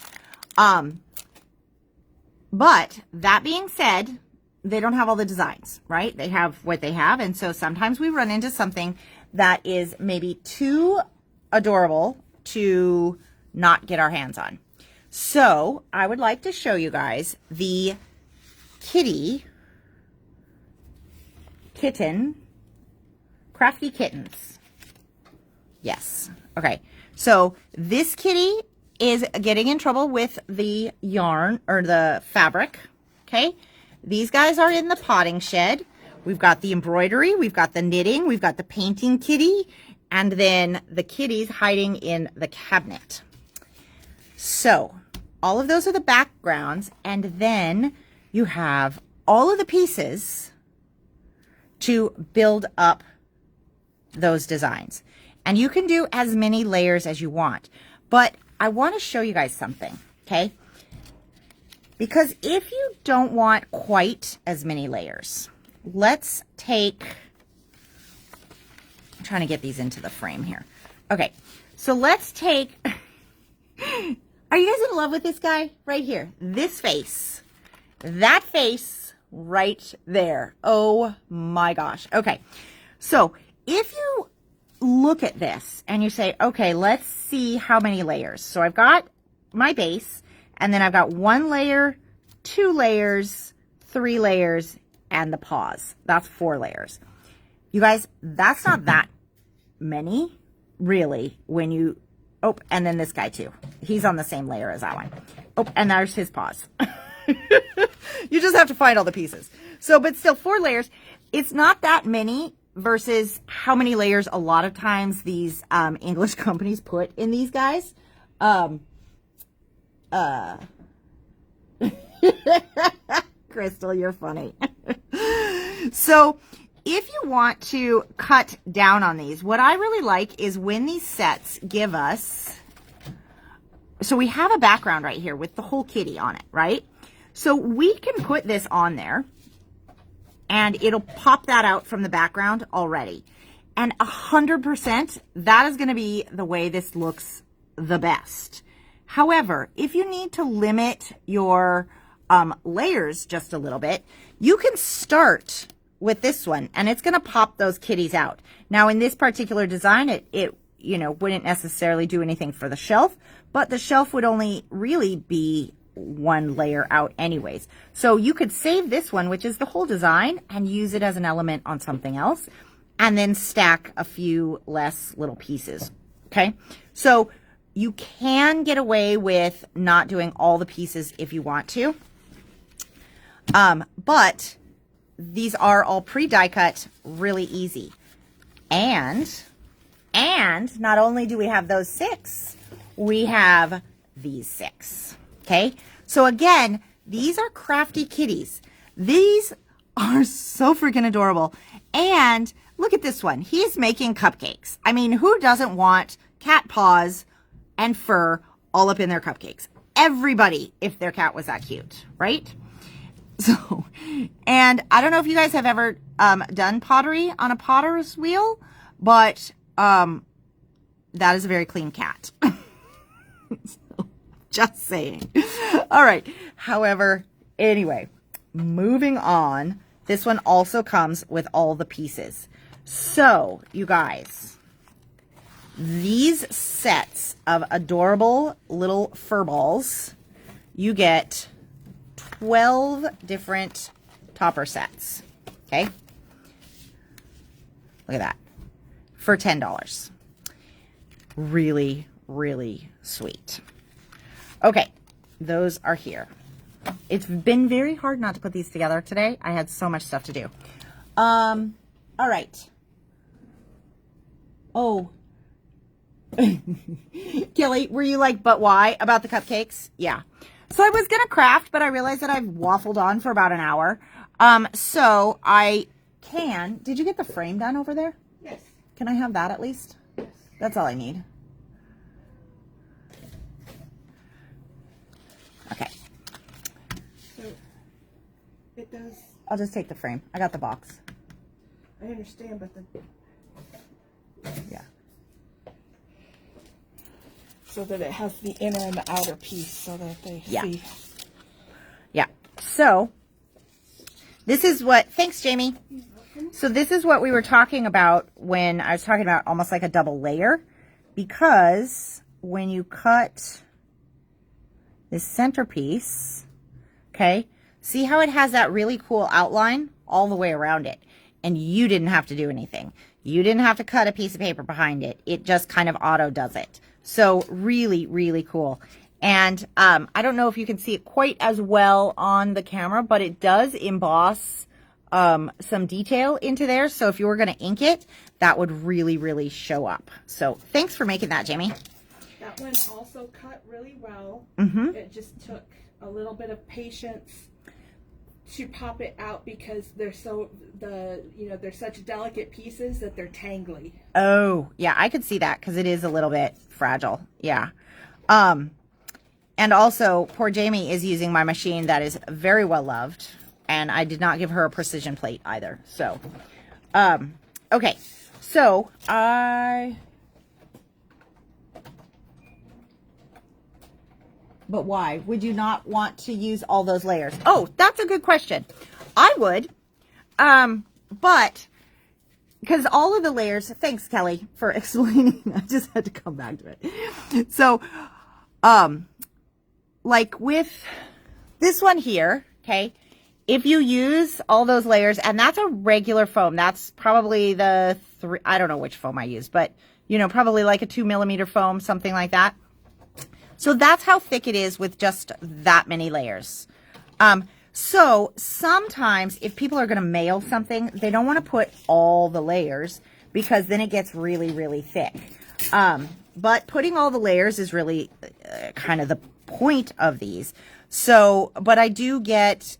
But that being said, they don't have all the designs, right? They have what they have, and so sometimes we run into something that is maybe too adorable to not get our hands on. So I would like to show you guys the kitten, Crafty Kittens. Yes. Okay. So this kitty is getting in trouble with the yarn or the fabric. Okay. These guys are in the potting shed. We've got the embroidery. We've got the knitting. We've got the painting kitty. and then the kitties hiding in the cabinet. So all of those are the backgrounds, and then you have all of the pieces to build up those designs. And you can do as many layers as you want. But I want to show you guys something, okay? Because if you don't want quite as many layers, let's take... I'm trying to get these into the frame here. Okay, so let's take... Are you guys in love with this guy right here? This face. That face right there. Oh my gosh. Okay, so if you look at this and you say, okay, let's see how many layers. So I've got my base, and then I've got 1 layer, 2 layers, 3 layers, and the paws. That's 4 layers. You guys, that's not that many, really, when you... Oh, and then this guy too. He's on the same layer as that one. Oh, and there's his paws. You just have to find all the pieces. So, but still 4 layers. It's not that many versus how many layers a lot of times these English companies put in these guys. Crystal, you're funny. So if you want to cut down on these, what I really like is when these sets give us, so we have a background right here with the whole kitty on it, right? So we can put this on there and it'll pop that out from the background already. And 100%, that is going to be the way this looks the best. However, if you need to limit your layers just a little bit, you can start with this one and it's going to pop those kitties out. Now in this particular design, it you know, wouldn't necessarily do anything for the shelf, but the shelf would only really be 1 layer out anyways. So you could save this one, which is the whole design, and use it as an element on something else, and then stack a few less little pieces. Okay, so you can get away with not doing all the pieces if you want to, but these are all pre-die cut, really easy. And not only do we have those 6, we have these 6. Okay, so again, these are crafty kitties. These are so freaking adorable. And look at this one. He's making cupcakes. I mean, who doesn't want cat paws and fur all up in their cupcakes? Everybody, if their cat was that cute, right? So, and I don't know if you guys have ever done pottery on a potter's wheel, but that is a very clean cat. So, just saying. All right. However, anyway, moving on. This one also comes with all the pieces. So, you guys, these sets of adorable little fur balls, you get 12 different topper sets. Okay? Look at that. For $10. Really, really sweet. Okay, those are here. It's been very hard not to put these together today. I had so much stuff to do. All right. Oh. Kelly, were you like, but why? About the cupcakes? Yeah. So I was going to craft, but I realized that I've waffled on for about an hour. So I can... Did you get the frame done over there? Yes. Can I have that at least? Yes. That's all I need. Okay. So it does... I'll just take the frame. I got the box. I understand, but the... Yeah. So that it has the inner and the outer piece so that they see. Yeah. So this is what... Thanks, Jamie. So this is what we were talking about when I was talking about almost like a double layer, because when you cut this centerpiece, okay, see how it has that really cool outline all the way around it, and you didn't have to do anything. You didn't have to cut a piece of paper behind it. It just kind of auto does it. So really, really cool. And I don't know if you can see it quite as well on the camera, but it does emboss some detail into there. So if you were going to ink it, that would really, really show up. So thanks for making that, Jamie. That one also cut really well. Mm-hmm. It just took a little bit of patience to pop it out because they're they're such delicate pieces that they're tangly. Oh, yeah, I could see that because it is a little bit fragile. Yeah. And also, poor Jamie is using my machine that is very well loved, and I did not give her a precision plate either. So, okay. So, but why would you not want to use all those layers? Oh, that's a good question. I would, but because all of the layers, thanks Kelly for explaining. I just had to come back to it. So, like with this one here, okay, if you use all those layers, and that's a regular foam, that's probably the I don't know which foam I use, but you know, probably like a 2mm foam, something like that. So that's how thick it is with just that many layers. So sometimes if people are going to mail something, they don't want to put all the layers because then it gets really, really thick. But putting all the layers is really kind of the point of these. So, but I do get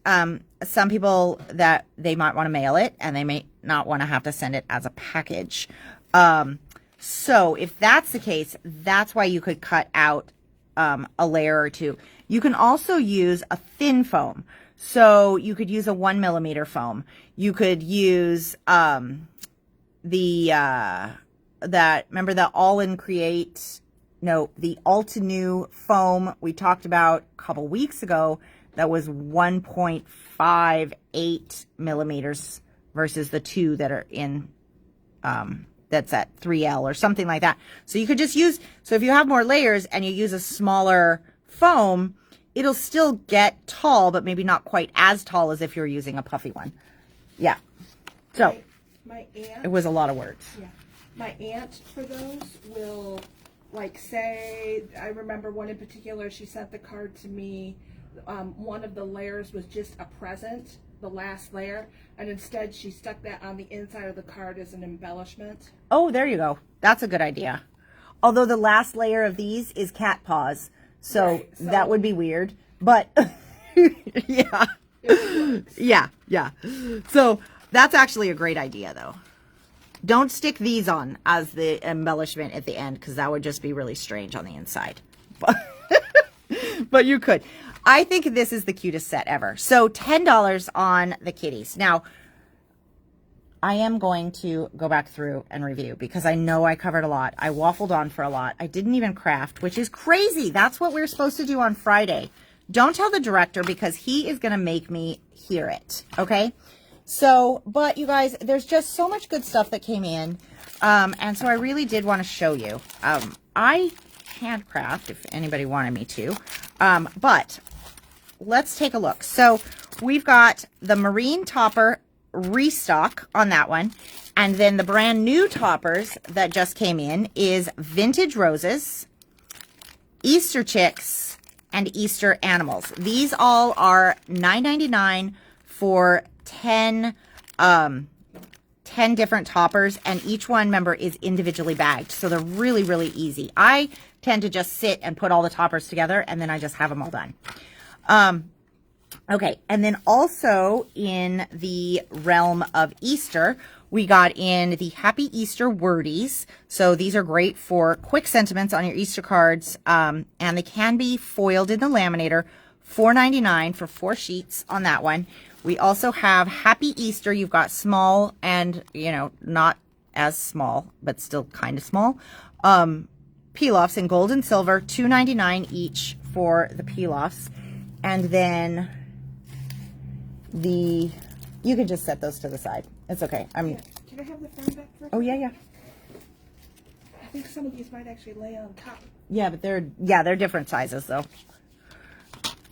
some people that they might want to mail it and they may not want to have to send it as a package. So if that's the case, that's why you could cut out a layer or two. You can also use a thin foam. So you could use a 1mm foam. You could use remember the the Altenew foam we talked about a couple weeks ago that was 1.58mm versus the 2 that are in that's at 3L or something like that. So you could just use, so if you have more layers and you use a smaller foam, it'll still get tall, but maybe not quite as tall as if you're using a puffy one. Yeah. So my aunt, it was a lot of words. Yeah. My aunt for those will, like, say, I remember one in particular, she sent the card to me. One of the layers was just a present, the last layer, and instead she stuck that on the inside of the card as an embellishment. Oh, there you go. That's a good idea. Although the last layer of these is cat paws, so, right, so that would be weird. But yeah, yeah. So that's actually a great idea, though. Don't stick these on as the embellishment at the end because that would just be really strange on the inside. But you could. I think this is the cutest set ever. So $10 on the kitties. Now, I am going to go back through and review because I know I covered a lot. I waffled on for a lot. I didn't even craft, which is crazy. That's what we're supposed to do on Friday. Don't tell the director because he is going to make me hear it. Okay? So, but you guys, there's just so much good stuff that came in. And so I really did want to show you. I handcraft if anybody wanted me to. But let's take a look. So we've got the Marine Topper restock on that one. And then the brand new toppers that just came in is Vintage Roses, Easter Chicks, and Easter Animals. These all are $9.99 for 10 different toppers, and each one, remember, is individually bagged. So they're really, really easy. I tend to just sit and put all the toppers together, and then I just have them all done. Okay, and then also in the realm of Easter, we got in the Happy Easter Wordies. So these are great for quick sentiments on your Easter cards, and they can be foiled in the laminator. $4.99 for 4 sheets on that one. We also have Happy Easter. You've got small and, you know, not as small, but still kind of small. Peel-offs in gold and silver, $2.99 each for the peel-offs. And then you can just set those to the side. It's okay. Can I have the frame back for a Oh, yeah. I think some of these might actually lay on top. Yeah, but they're different sizes though.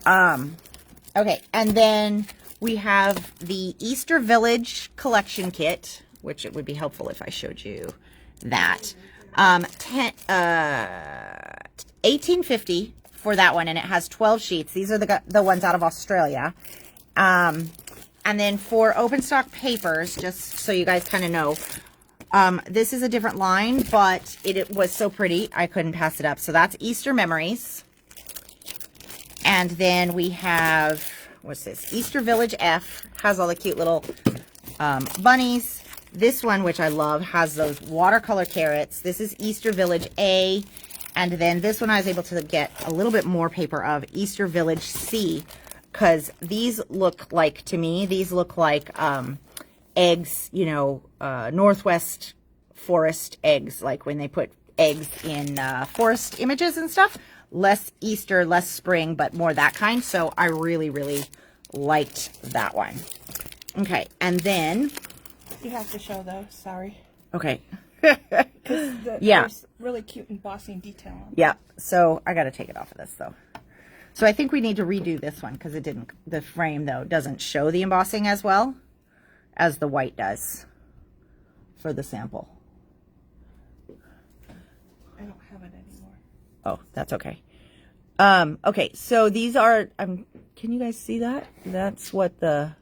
Okay, and then we have the Easter Village collection kit, which it would be helpful if I showed you that. $18.50 for that one, and it has 12 sheets. These are the ones out of Australia. And then for open stock papers, just so you guys kind of know, This is a different line, but it was so pretty, I couldn't pass it up. So that's Easter Memories. And then we have, what's this? Easter Village F. Has all the cute little bunnies. This one, which I love, has those watercolor carrots. This is Easter Village A. And then this one I was able to get a little bit more paper of, Easter Village C. Because these look like, to me, these look like eggs, you know, Northwest forest eggs. Like when they put eggs in forest images and stuff. Less Easter, less spring, but more that kind. So I really, really liked that one. Okay, and then... You have to show those, sorry. Okay. Yeah. There's really cute embossing detail on it. Yeah, so I got to take it off of this, though. So I think we need to redo this one because it didn't, the frame, though, doesn't show the embossing as well as the white does for the sample. I don't have it anymore. Oh, that's okay. Okay, so these are, can you guys see that? That's what the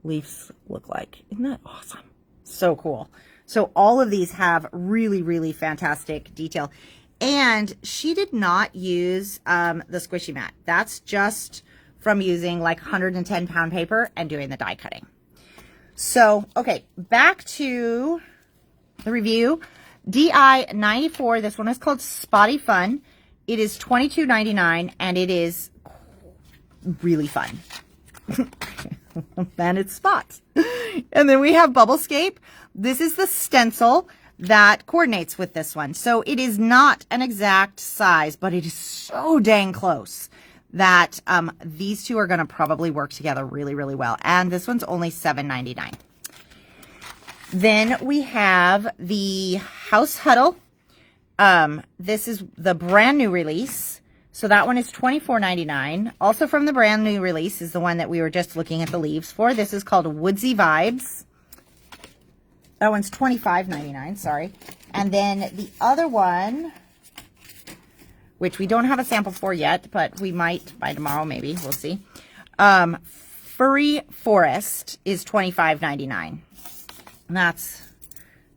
leaves look like. Isn't that awesome? So cool. So all of these have really, really fantastic detail. And she did not use the squishy mat. That's just from using like 110 pound paper and doing the die cutting. So, okay, back to the review. DI94, this one is called Spotty Fun. It is $22.99 and it is really fun. And it's spots. And then we have Bubblescape. This is the stencil that coordinates with this one. So it is not an exact size, but it is so dang close that these two are going to probably work together really, really well. And this one's only $7.99. Then we have the House Huddle. This is the brand new release. So that one is $24.99. Also from the brand new release is the one that we were just looking at the leaves for. This is called Woodsy Vibes. That one's $25.99, sorry. And then the other one, which we don't have a sample for yet, but we might by tomorrow, maybe. We'll see. Furry Forest is $25.99. And that's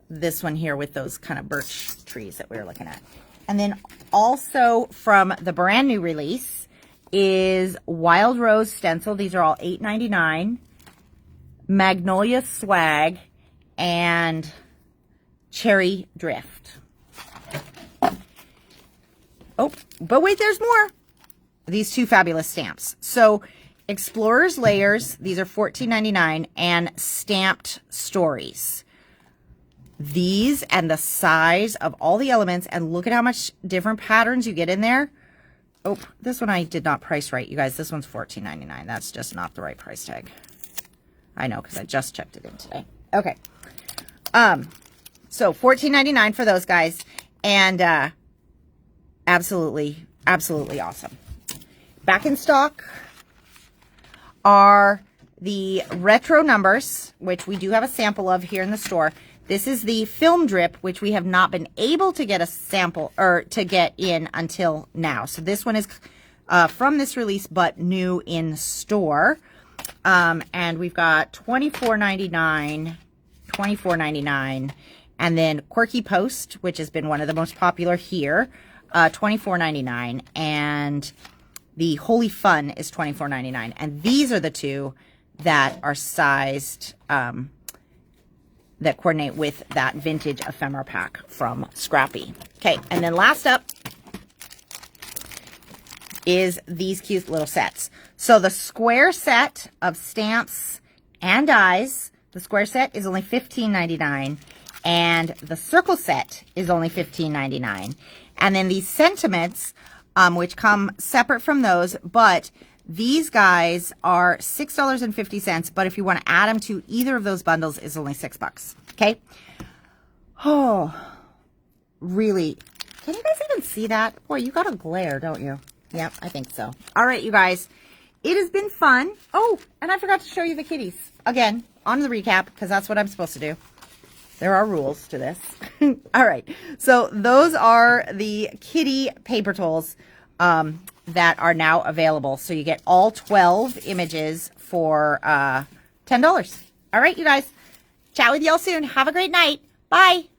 this one here with those kind of birch trees that we were looking at. And then also from the brand new release is Wild Rose Stencil. These are all $8.99. Magnolia Swag and Cherry Drift. Oh, but wait, there's more. These two fabulous stamps. So Explorer's Layers, these are $14.99, and Stamped Stories. These and the size of all the elements, and look at how much different patterns you get in there. Oh, this one I did not price right, you guys. This one's $14.99. That's just not the right price tag. I know, because I just checked it in today. Okay. So $14.99 for those guys, and absolutely, absolutely awesome. Back in stock are the retro numbers, which we do have a sample of here in the store. This is the film drip, which we have not been able to get a sample or to get in until now. So this one is from this release, but new in store. And we've got $24.99, and then Quirky Post, which has been one of the most popular here, $24.99, and the Holy Fun is $24.99. And these are the two that are sized, that coordinate with that vintage ephemera pack from Scrappy. Okay, and then last up is these cute little sets. So the square set of stamps and dies, the square set is only $15.99, and the circle set is only $15.99. And then these sentiments, which come separate from those, but these guys are $6.50, but if you want to add them to either of those bundles, is only $6. Okay. Oh, really? Can you guys even see that? Boy, you got a glare, don't you? Yep, I think so. All right, you guys. It has been fun. Oh, and I forgot to show you the kitties. Again, on the recap, because that's what I'm supposed to do. There are rules to this. All right. So those are the kitty paper tolls that are now available. So you get all 12 images for $10. All right, you guys. Chat with y'all soon. Have a great night. Bye.